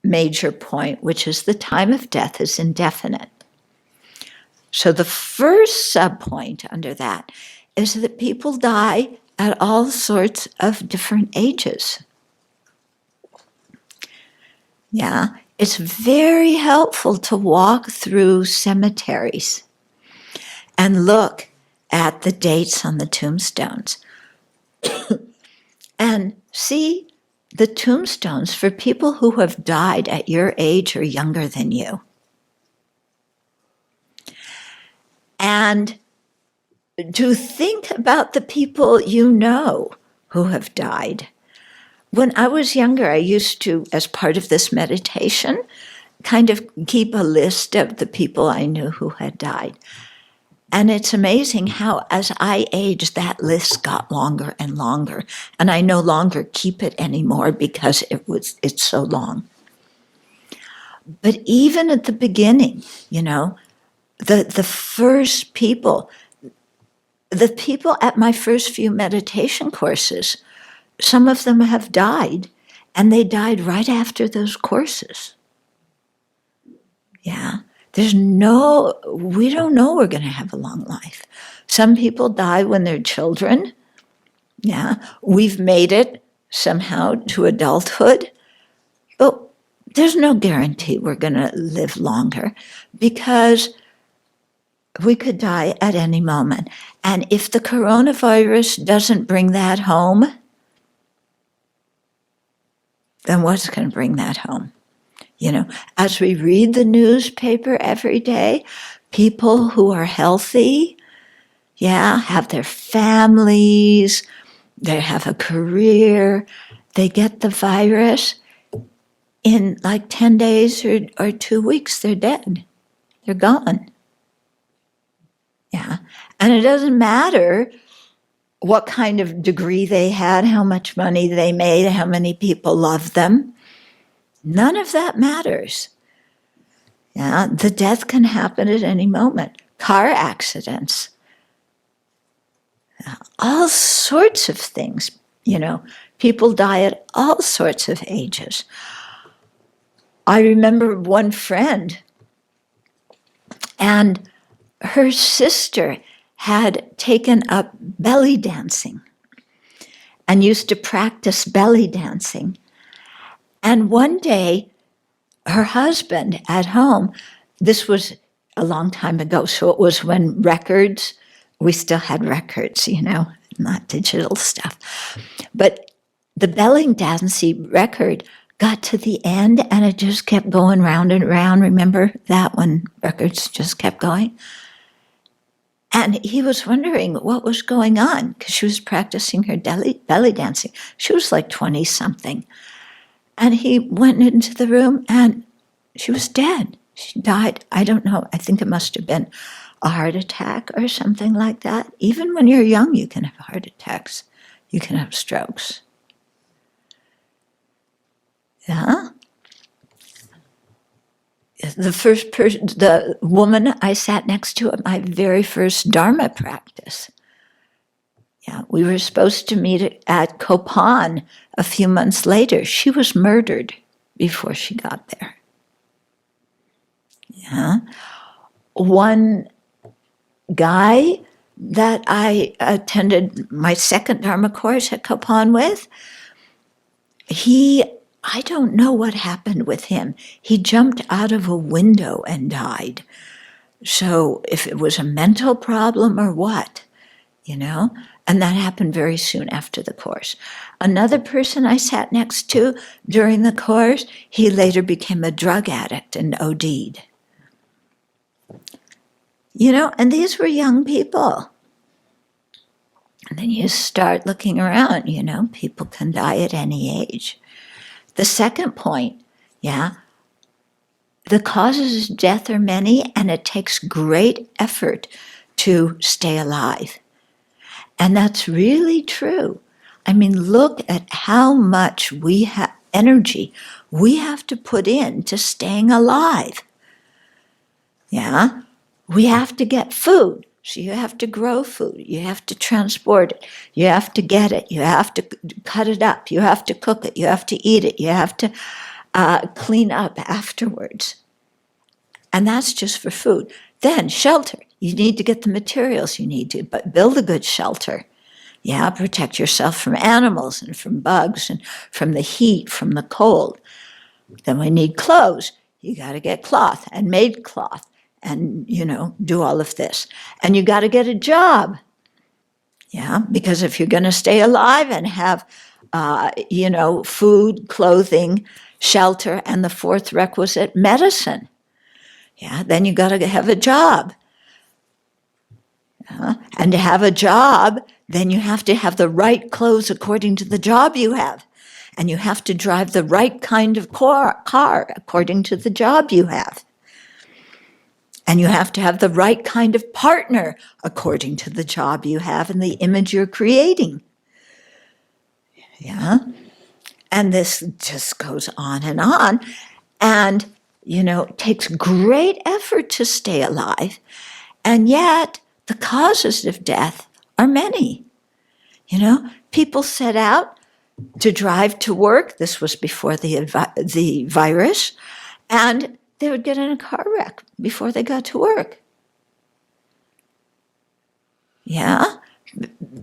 major point, which is the time of death is indefinite. So the first subpoint under that is that people die at all sorts of different ages. Yeah, it's very helpful to walk through cemeteries and look at the dates on the tombstones and see the tombstones for people who have died at your age or younger than you. And to think about the people you know who have died. When I was younger, I used to, as part of this meditation, kind of keep a list of the people I knew who had died. And it's amazing how, as I aged, that list got longer and longer. And I no longer keep it anymore because it's so long. But even at the beginning, the first people, the people at my first few meditation courses, some of them have died, and they died right after those courses. Yeah. We don't know we're going to have a long life. Some people die when they're children. Yeah. We've made it somehow to adulthood, but there's no guarantee we're going to live longer because we could die at any moment. And if the coronavirus doesn't bring that home, then what's going to bring that home? As we read the newspaper every day, people who are healthy, have their families, they have a career, they get the virus, in like 10 days or 2 weeks, they're dead. They're gone. Yeah. And it doesn't matter what kind of degree they had, how much money they made, how many people loved them. None of that matters. Yeah, the death can happen at any moment. Car accidents. All sorts of things, People die at all sorts of ages. I remember one friend, and her sister had taken up belly dancing and used to practice belly dancing. And one day, her husband at home, this was a long time ago, so it was when we still had records, not digital stuff. But the belly dancing record got to the end and it just kept going round and round. Remember that when records just kept going? And he was wondering what was going on because she was practicing her belly dancing. She was like 20-something. And he went into the room and she was dead. She died. I don't know. I think it must have been a heart attack or something like that. Even when you're young, you can have heart attacks. You can have strokes. Yeah. The woman I sat next to at my very first Dharma practice. Yeah, we were supposed to meet at Kopan a few months later. She was murdered before she got there. Yeah. One guy that I attended my second Dharma course at Kopan with, I don't know what happened with him. He jumped out of a window and died. So if it was a mental problem or what, and that happened very soon after the course. Another person I sat next to during the course, he later became a drug addict and OD'd. And these were young people. And then you start looking around, people can die at any age. The second point, the causes of death are many, and it takes great effort to stay alive. And that's really true. I mean, look at how much energy we have to put into staying alive. Yeah? We have to get food. So you have to grow food. You have to transport it. You have to get it. You have to cut it up. You have to cook it. You have to eat it. You have to clean up afterwards. And that's just for food. Then shelter. You need to get the materials you need to build a good shelter. Yeah, protect yourself from animals and from bugs and from the heat, from the cold. Then we need clothes. You got to get cloth and made cloth and, do all of this. And you got to get a job. Yeah, because if you're going to stay alive and have, food, clothing, shelter, and the fourth requisite, medicine, yeah, then you got to have a job. And to have a job, then you have to have the right clothes according to the job you have. And you have to drive the right kind of car according to the job you have. And you have to have the right kind of partner according to the job you have and the image you're creating. Yeah? And this just goes on. And, it takes great effort to stay alive. And yet, the causes of death are many. People set out to drive to work. This was before the virus. And they would get in a car wreck before they got to work. Yeah?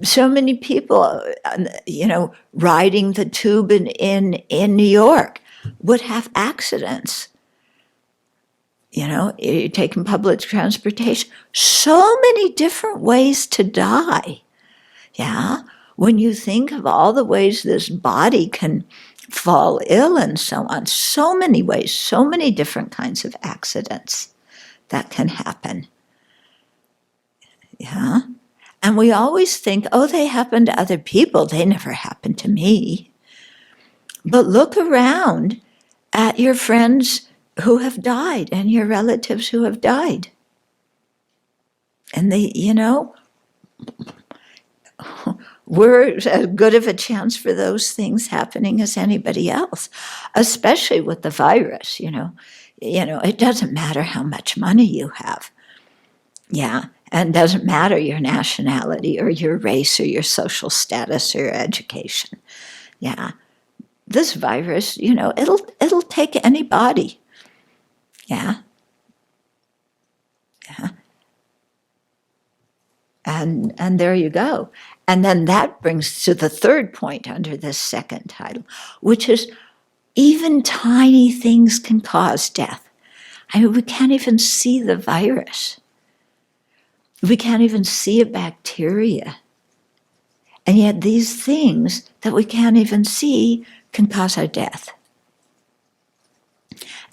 So many people, riding the tube in New York would have accidents. You're taking public transportation. So many different ways to die. Yeah? When you think of all the ways this body can fall ill and so on, so many ways, so many different kinds of accidents that can happen. Yeah? And we always think, they happen to other people. They never happened to me. But look around at your friends who have died and your relatives who have died. And we're as good of a chance for those things happening as anybody else, especially with the virus, It doesn't matter how much money you have. Yeah, and it doesn't matter your nationality or your race or your social status or your education. Yeah, this virus, it'll take anybody. Yeah. Yeah. And there you go. And then that brings to the third point under this second title, which is even tiny things can cause death. I mean, we can't even see the virus. We can't even see a bacteria. And yet these things that we can't even see can cause our death.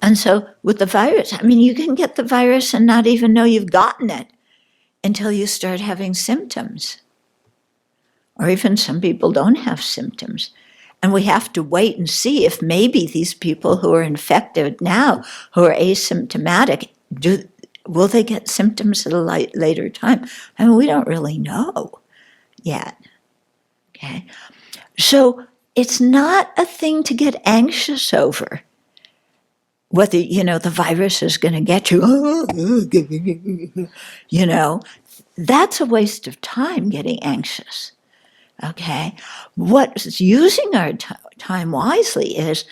And so with the virus, you can get the virus and not even know you've gotten it until you start having symptoms. Or even some people don't have symptoms. And we have to wait and see if maybe these people who are infected now, who are asymptomatic, will they get symptoms at a later time? We don't really know yet. Okay? So it's not a thing to get anxious over. Whether, the virus is going to get you, that's a waste of time getting anxious. Okay? What's using our time wisely is,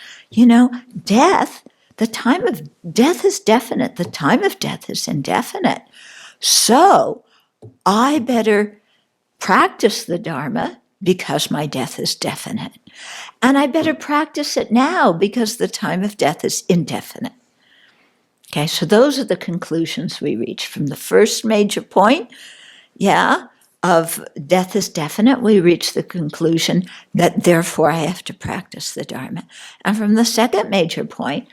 death, the time of death is definite, the time of death is indefinite. So I better practice the Dharma because my death is definite. And I better practice it now because the time of death is indefinite. Okay, so those are the conclusions we reach from the first major point, of death is definite. We reach the conclusion that therefore I have to practice the Dharma. And from the second major point,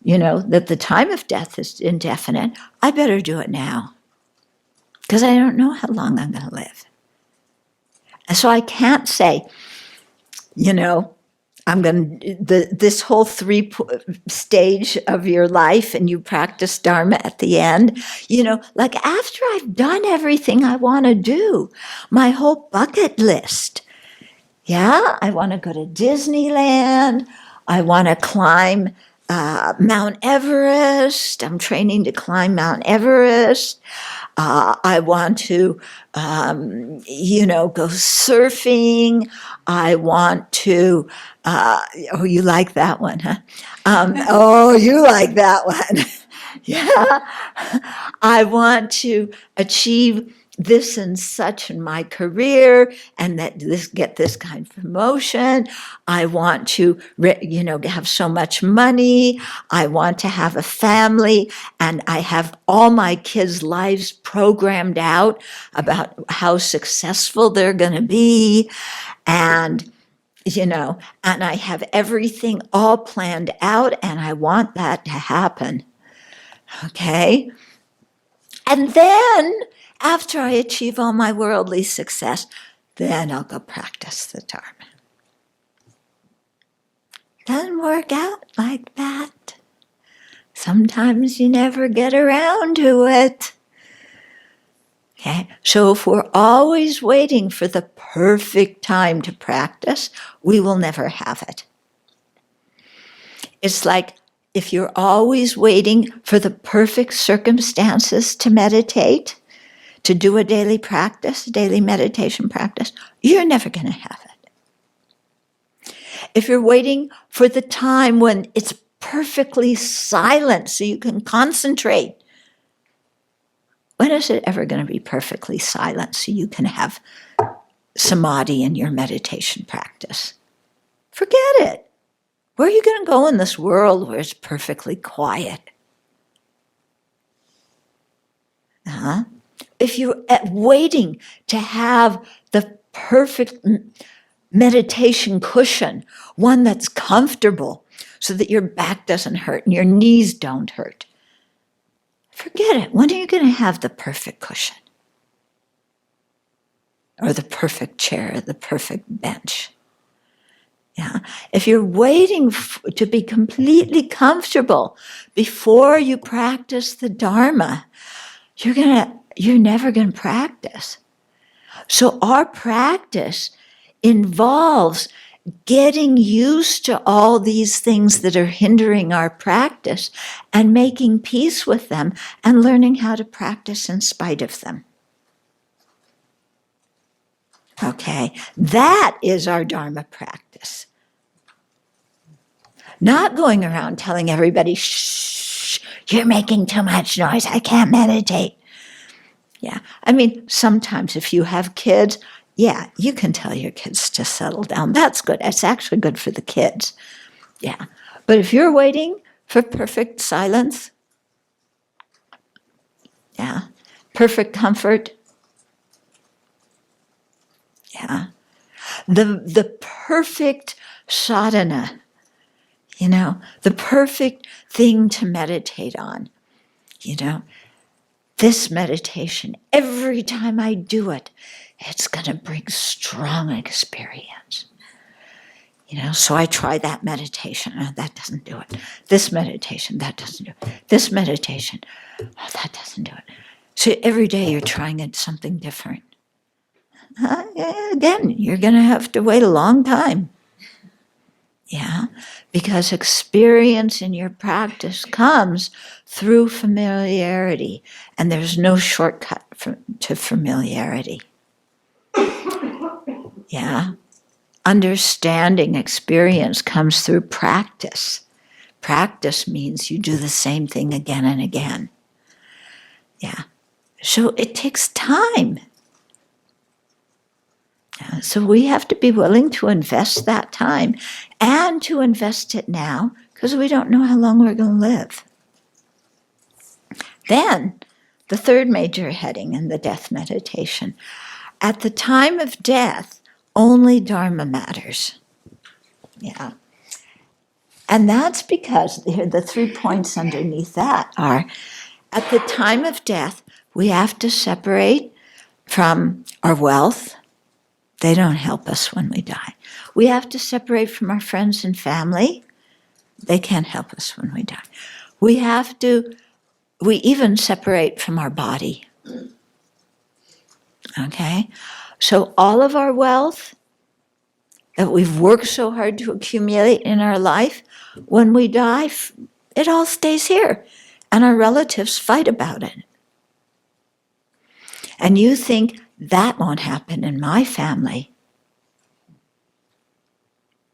that the time of death is indefinite, I better do it now because I don't know how long I'm going to live. And so I can't say, this whole stage of your life, and you practice Dharma at the end, like after I've done everything I want to do, my whole bucket list. Yeah, I want to go to Disneyland. I want to climb Mount Everest. I'm training to climb Mount Everest. I want to, go surfing. I want to, oh, you like that one, huh? Oh, you like that one. Yeah. I want to achieve this and such in my career and get this kind of promotion. I want to, have so much money. I want to have a family, and I have all my kids' lives programmed out about how successful they're going to be. And, and I have everything all planned out, and I want that to happen. Okay? And then, after I achieve all my worldly success, then I'll go practice the Dharma. Doesn't work out like that. Sometimes you never get around to it. Okay? So if we're always waiting for the perfect time to practice, we will never have it. It's like if you're always waiting for the perfect circumstances to meditate, to do a daily practice, a daily meditation practice, you're never going to have it. If you're waiting for the time when it's perfectly silent so you can concentrate, when is it ever going to be perfectly silent so you can have samadhi in your meditation practice? Forget it. Where are you going to go in this world where it's perfectly quiet? If you're waiting to have the perfect meditation cushion, one that's comfortable so that your back doesn't hurt and your knees don't hurt, forget it. When are you going to have the perfect cushion? Or the perfect chair, or the perfect bench? Yeah. If you're waiting to be completely comfortable before you practice the Dharma, you're never going to practice. So our practice involves getting used to all these things that are hindering our practice and making peace with them and learning how to practice in spite of them. Okay, that is our Dharma practice. Not going around telling everybody, shh, you're making too much noise, I can't meditate. Yeah, I mean, sometimes if you have kids, yeah, you can tell your kids to settle down. That's good. It's actually good for the kids. Yeah, but if you're waiting for perfect silence, yeah, perfect comfort, yeah, the perfect sadhana, the perfect thing to meditate on, this meditation, every time I do it, it's going to bring strong experience. So I try that meditation. Oh, that doesn't do it. This meditation, that doesn't do it. This meditation, oh, that doesn't do it. So every day you're trying something different. Again, you're going to have to wait a long time. Yeah, because experience in your practice comes through familiarity, and there's no shortcut to familiarity. Yeah, understanding experience comes through practice. Practice means you do the same thing again and again. Yeah, so it takes time. So we have to be willing to invest that time and to invest it now because we don't know how long we're going to live. Then, the third major heading in the death meditation. At the time of death, only Dharma matters. Yeah. And that's because the 3 points underneath that are, at the time of death, we have to separate from our wealth. They don't help us when we die. We have to separate from our friends and family. They can't help us when we die. We even separate from our body. Okay? So all of our wealth that we've worked so hard to accumulate in our life, when we die, it all stays here. And our relatives fight about it. And you think, that won't happen in my family.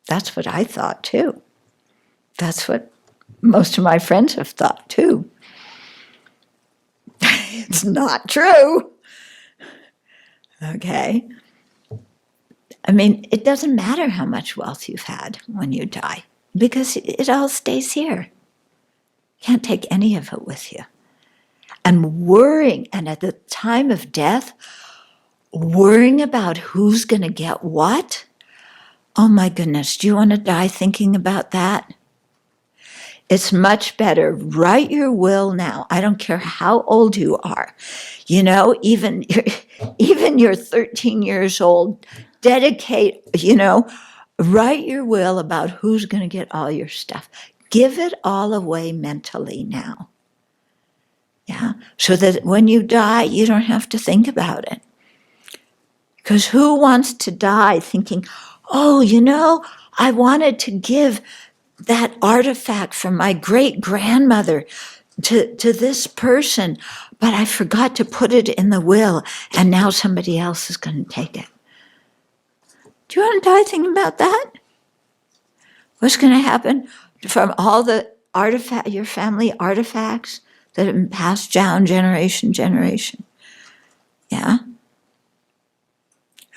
That's what I thought too. That's what most of my friends have thought too. It's not true. Okay? I mean, it doesn't matter how much wealth you've had when you die, because it all stays here. Can't take any of it with you. And worrying, and at the time of death, worrying about who's going to get what? Oh my goodness, do you want to die thinking about that? It's much better. Write your will now. I don't care how old you are. You know, even you're 13 years old, dedicate, write your will about who's going to get all your stuff. Give it all away mentally now. Yeah, so that when you die, you don't have to think about it. Because who wants to die thinking, oh, I wanted to give that artifact from my great-grandmother to this person, but I forgot to put it in the will, and now somebody else is going to take it. Do you want to die thinking about that? What's going to happen from all the your family artifacts that have been passed down generation? Yeah?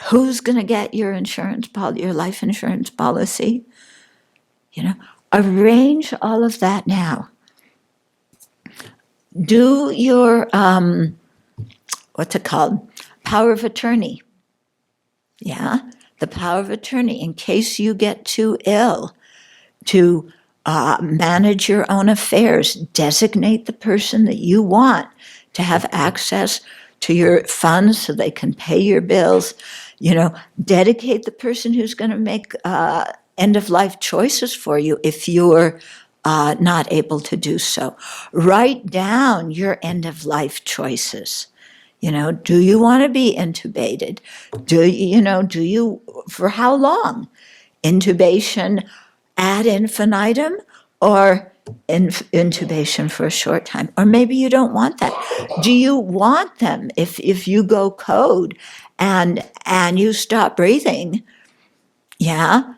Who's going to get your your life insurance policy? Arrange all of that now. Do your, what's it called? Power of attorney. Yeah? The power of attorney, in case you get too ill, to manage your own affairs. Designate the person that you want to have access to your funds so they can pay your bills. Dedicate the person who's going to make end-of-life choices for you if you're not able to do so. Write down your end-of-life choices. Do you want to be intubated? Do you, for how long? Intubation ad infinitum, or intubation for a short time? Or maybe you don't want that. Do you want them, if you go code and you stop breathing, yeah?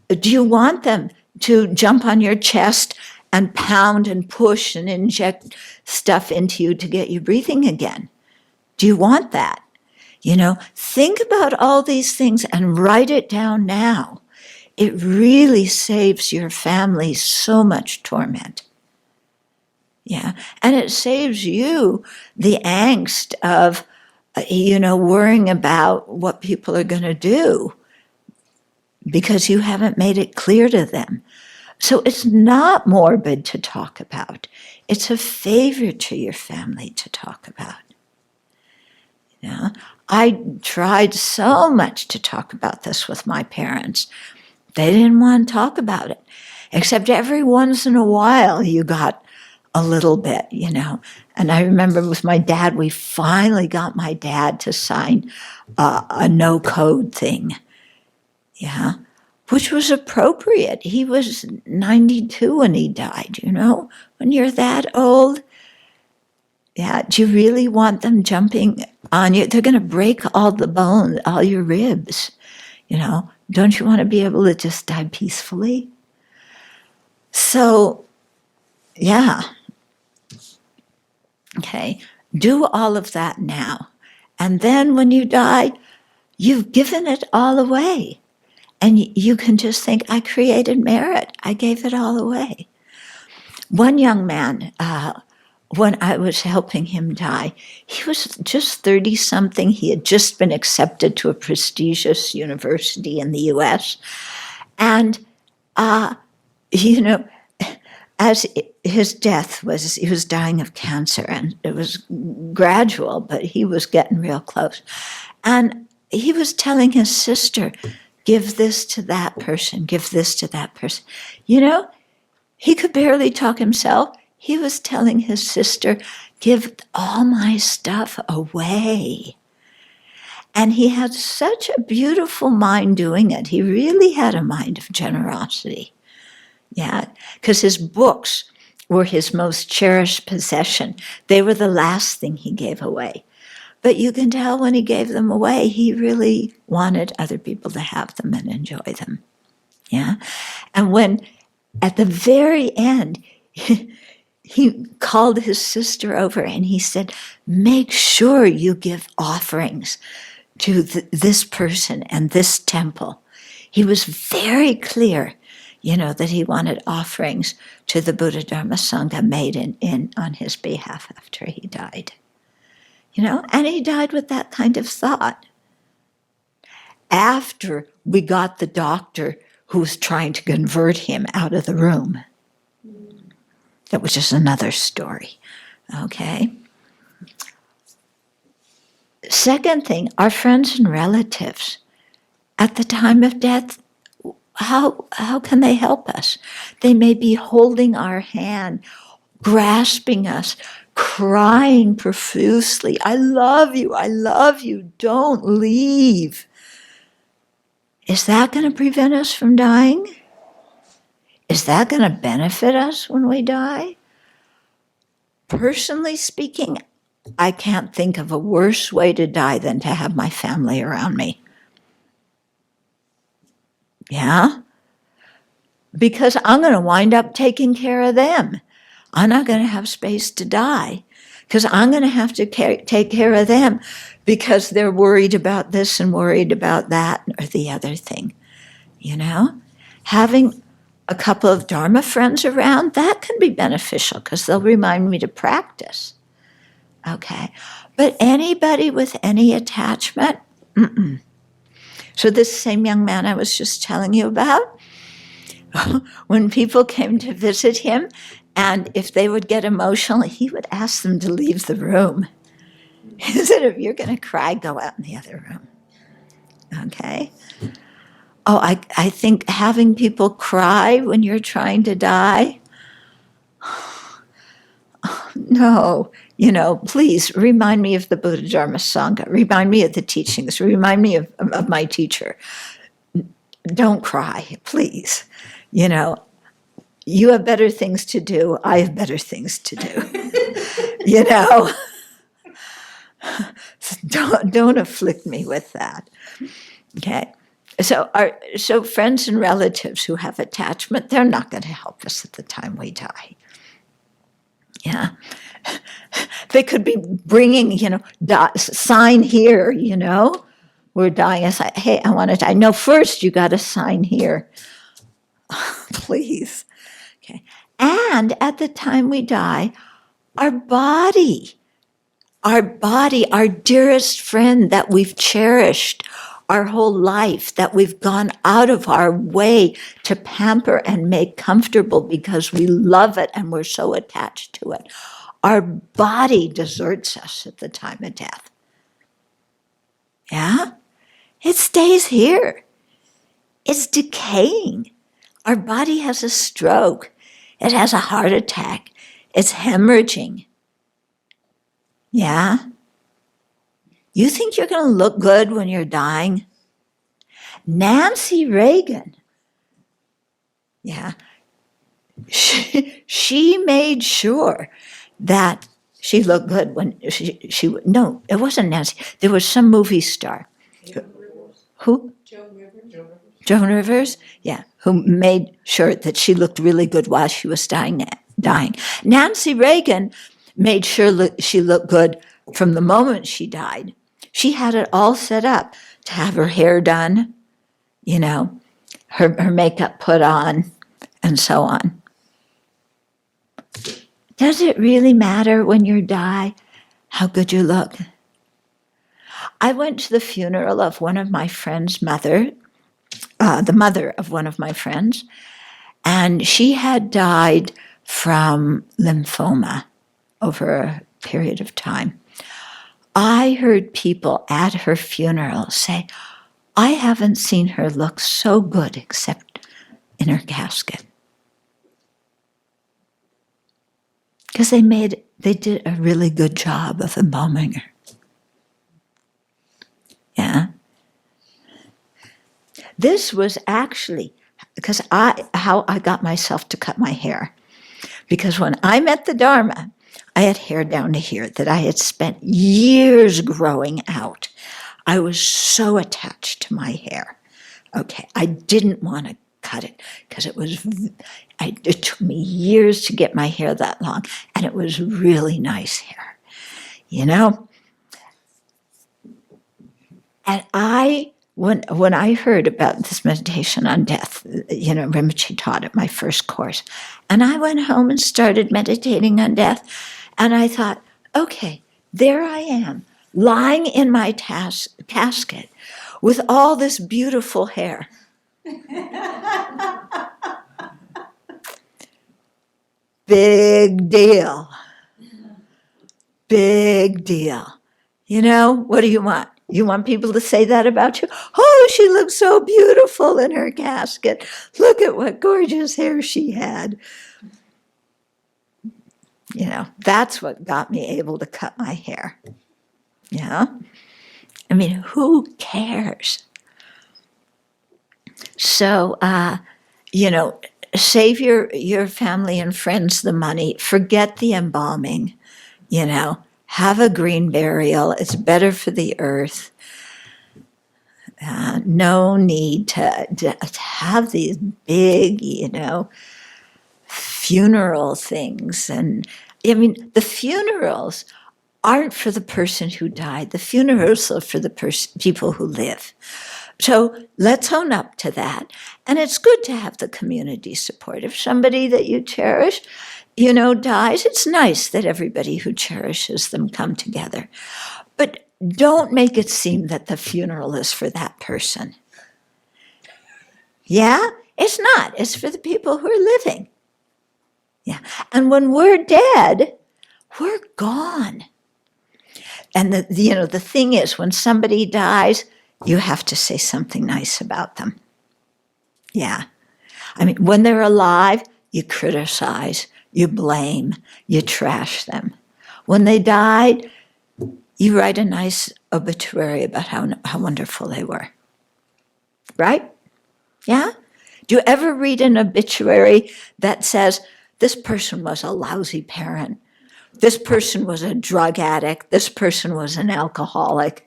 Do you want them to jump on your chest and pound and push and inject stuff into you to get you breathing again? Do you want that? Think about all these things and write it down now. It really saves your family so much torment. Yeah, and it saves you the angst of, worrying about what people are going to do because you haven't made it clear to them. So it's not morbid to talk about. It's a favor to your family to talk about. I tried so much to talk about this with my parents. They didn't want to talk about it, except every once in a while you got a little bit, And I remember with my dad, we finally got my dad to sign a no-code thing, yeah, which was appropriate. He was 92 when he died, When you're that old, yeah, do you really want them jumping on you? They're going to break all the bones, all your ribs, Don't you want to be able to just die peacefully? So, yeah. Okay, do all of that now. And then when you die, you've given it all away. And you can just think, I created merit. I gave it all away. One young man, when I was helping him die, he was just 30-something. He had just been accepted to a prestigious university in the U.S. And, as his death was, he was dying of cancer, and it was gradual, but he was getting real close. And he was telling his sister, give this to that person, give this to that person. You know, he could barely talk himself. He was telling his sister, give all my stuff away. And he had such a beautiful mind doing it. He really had a mind of generosity. Yeah, because his books were his most cherished possession. They were the last thing he gave away. But you can tell when he gave them away, he really wanted other people to have them and enjoy them. Yeah, and when at the very end, he called his sister over and he said, make sure you give offerings to this person and this temple. He was very clear, you know, that he wanted offerings to the Buddha Dharma Sangha made in on his behalf after he died. You know, and he died with that kind of thought. After we got the doctor who was trying to convert him out of the room. That was just another story, okay? Second thing, our friends and relatives, at the time of death, how can they help us? They may be holding our hand, grasping us, crying profusely, I love you, don't leave. Is that going to prevent us from dying? Is that going to benefit us when we die? Personally speaking, I can't think of a worse way to die than to have my family around me. Yeah? Because I'm going to wind up taking care of them. I'm not going to have space to die because I'm going to have to take care of them because they're worried about this and worried about that or the other thing. You know? Having a couple of Dharma friends around, that can be beneficial because they'll remind me to practice. Okay? But anybody with any attachment, So this same young man I was just telling you about, when people came to visit him, and if they would get emotional, he would ask them to leave the room. He said, if you're going to cry, go out in the other room. Okay? Oh, I think having people cry when you're trying to die, no. You know, please remind me of the Buddha Dharma Sangha. Remind me of the teachings. Remind me of my teacher. Don't cry, please. You know, you have better things to do. I have better things to do. You know, don't afflict me with that. Okay. So friends and relatives who have attachment, they're not going to help us at the time we die. Yeah. They could be bringing, you know, sign here, you know. We're dying. I say, hey, I want to die. No, first you got to sign here. Please. Okay. And at the time we die, our body, our dearest friend that we've cherished our whole life, that we've gone out of our way to pamper and make comfortable because we love it and we're so attached to it. Our body deserts us at the time of death. Yeah? It stays here. It's decaying. Our body has a stroke. It has a heart attack. It's hemorrhaging. Yeah? You think you're going to look good when you're dying? Nancy Reagan, yeah, she made sure that she looked good when no, it wasn't Nancy. There was some movie star. Who? Joan Rivers, yeah, who made sure that she looked really good while she was dying. Nancy Reagan made sure she looked good from the moment she died. She had it all set up to have her hair done, you know, her makeup put on, and so on. Does it really matter when you die how good you look? I went to the funeral of one of my friend's mother, the mother of one of my friends, and she had died from lymphoma over a period of time. I heard people at her funeral say, I haven't seen her look so good except in her casket. Because they did a really good job of embalming her. Yeah. This was actually because how I got myself to cut my hair. Because when I met the Dharma, I had hair down to here that I had spent years growing out. I was so attached to my hair. Okay, I didn't want to cut it because it took me years to get my hair that long, and it was really nice hair, you know? And when I heard about this meditation on death, Rinpoche taught it my first course, and I went home and started meditating on death, and I thought, okay, there I am, lying in my casket with all this beautiful hair. Big deal. Big deal. What do you want? You want people to say that about you? Oh, she looks so beautiful in her casket. Look at what gorgeous hair she had. That's what got me able to cut my hair. Yeah. I mean, who cares? So, save your family and friends the money. Forget the embalming. Have a green burial. It's better for the earth. No need to have these big, funeral things. And I mean, the funerals aren't for the person who died. The funerals are for the people who live. So let's own up to that. And it's good to have the community support. If somebody that you cherish, dies, it's nice that everybody who cherishes them come together. But don't make it seem that the funeral is for that person. Yeah? It's not. It's for the people who are living. Yeah. And when we're dead, we're gone. And the thing is, when somebody dies, you have to say something nice about them. Yeah. I mean, when they're alive, you criticize, you blame, you trash them. When they died, you write a nice obituary about how wonderful they were. Right? Yeah? Do you ever read an obituary that says, this person was a lousy parent, this person was a drug addict, this person was an alcoholic?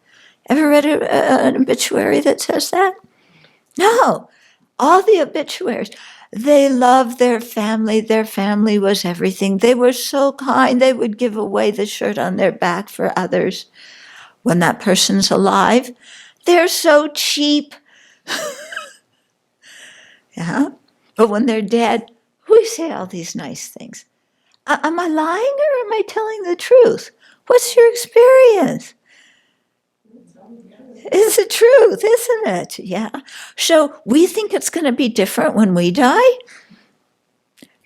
Ever read an obituary that says that? No. All the obituaries, they loved their family. Their family was everything. They were so kind. They would give away the shirt on their back for others. When that person's alive, they're so cheap. Yeah. But when they're dead, we say all these nice things. Am I lying or am I telling the truth? What's your experience? It's the truth, isn't it? Yeah. So we think it's going to be different when we die?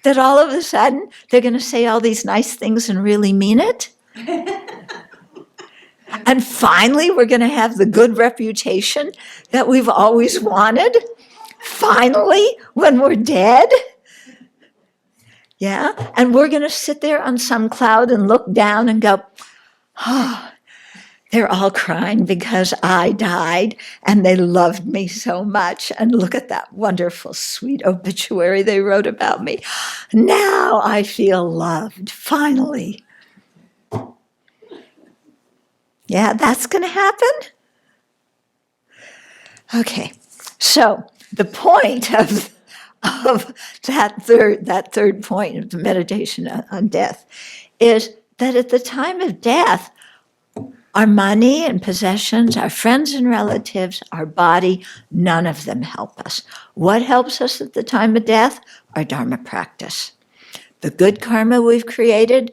That all of a sudden they're going to say all these nice things and really mean it? And finally we're going to have the good reputation that we've always wanted? Finally, when we're dead? Yeah. And we're going to sit there on some cloud and look down and go, oh, they're all crying because I died and they loved me so much. And look at that wonderful, sweet obituary they wrote about me. Now I feel loved, finally. Yeah, that's going to happen? Okay, so the point of that third point of the meditation on death is that at the time of death, our money and possessions, our friends and relatives, our body, none of them help us. What helps us at the time of death? Our Dharma practice. The good karma we've created,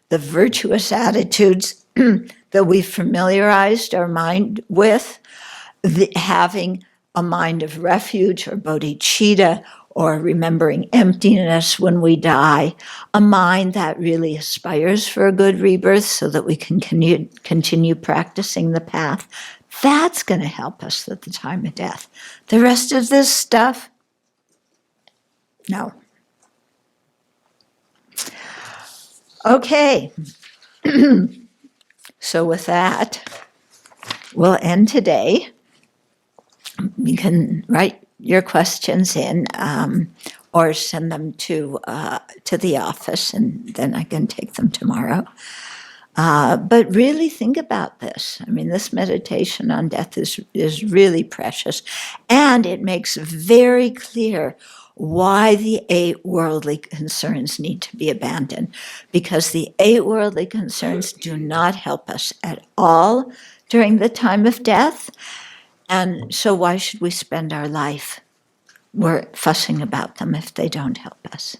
the virtuous attitudes that we've familiarized our mind with, having a mind of refuge or bodhicitta, or remembering emptiness when we die, a mind that really aspires for a good rebirth so that we can continue practicing the path. That's going to help us at the time of death. The rest of this stuff, no. Okay. So with that, we'll end today. You can write your questions in or send them to the office, and then I can take them tomorrow. But really think about this. I mean, this meditation on death is really precious, and it makes very clear why the 8 worldly concerns need to be abandoned, because the 8 worldly concerns do not help us at all during the time of death. And so why should we spend our life fussing about them if they don't help us?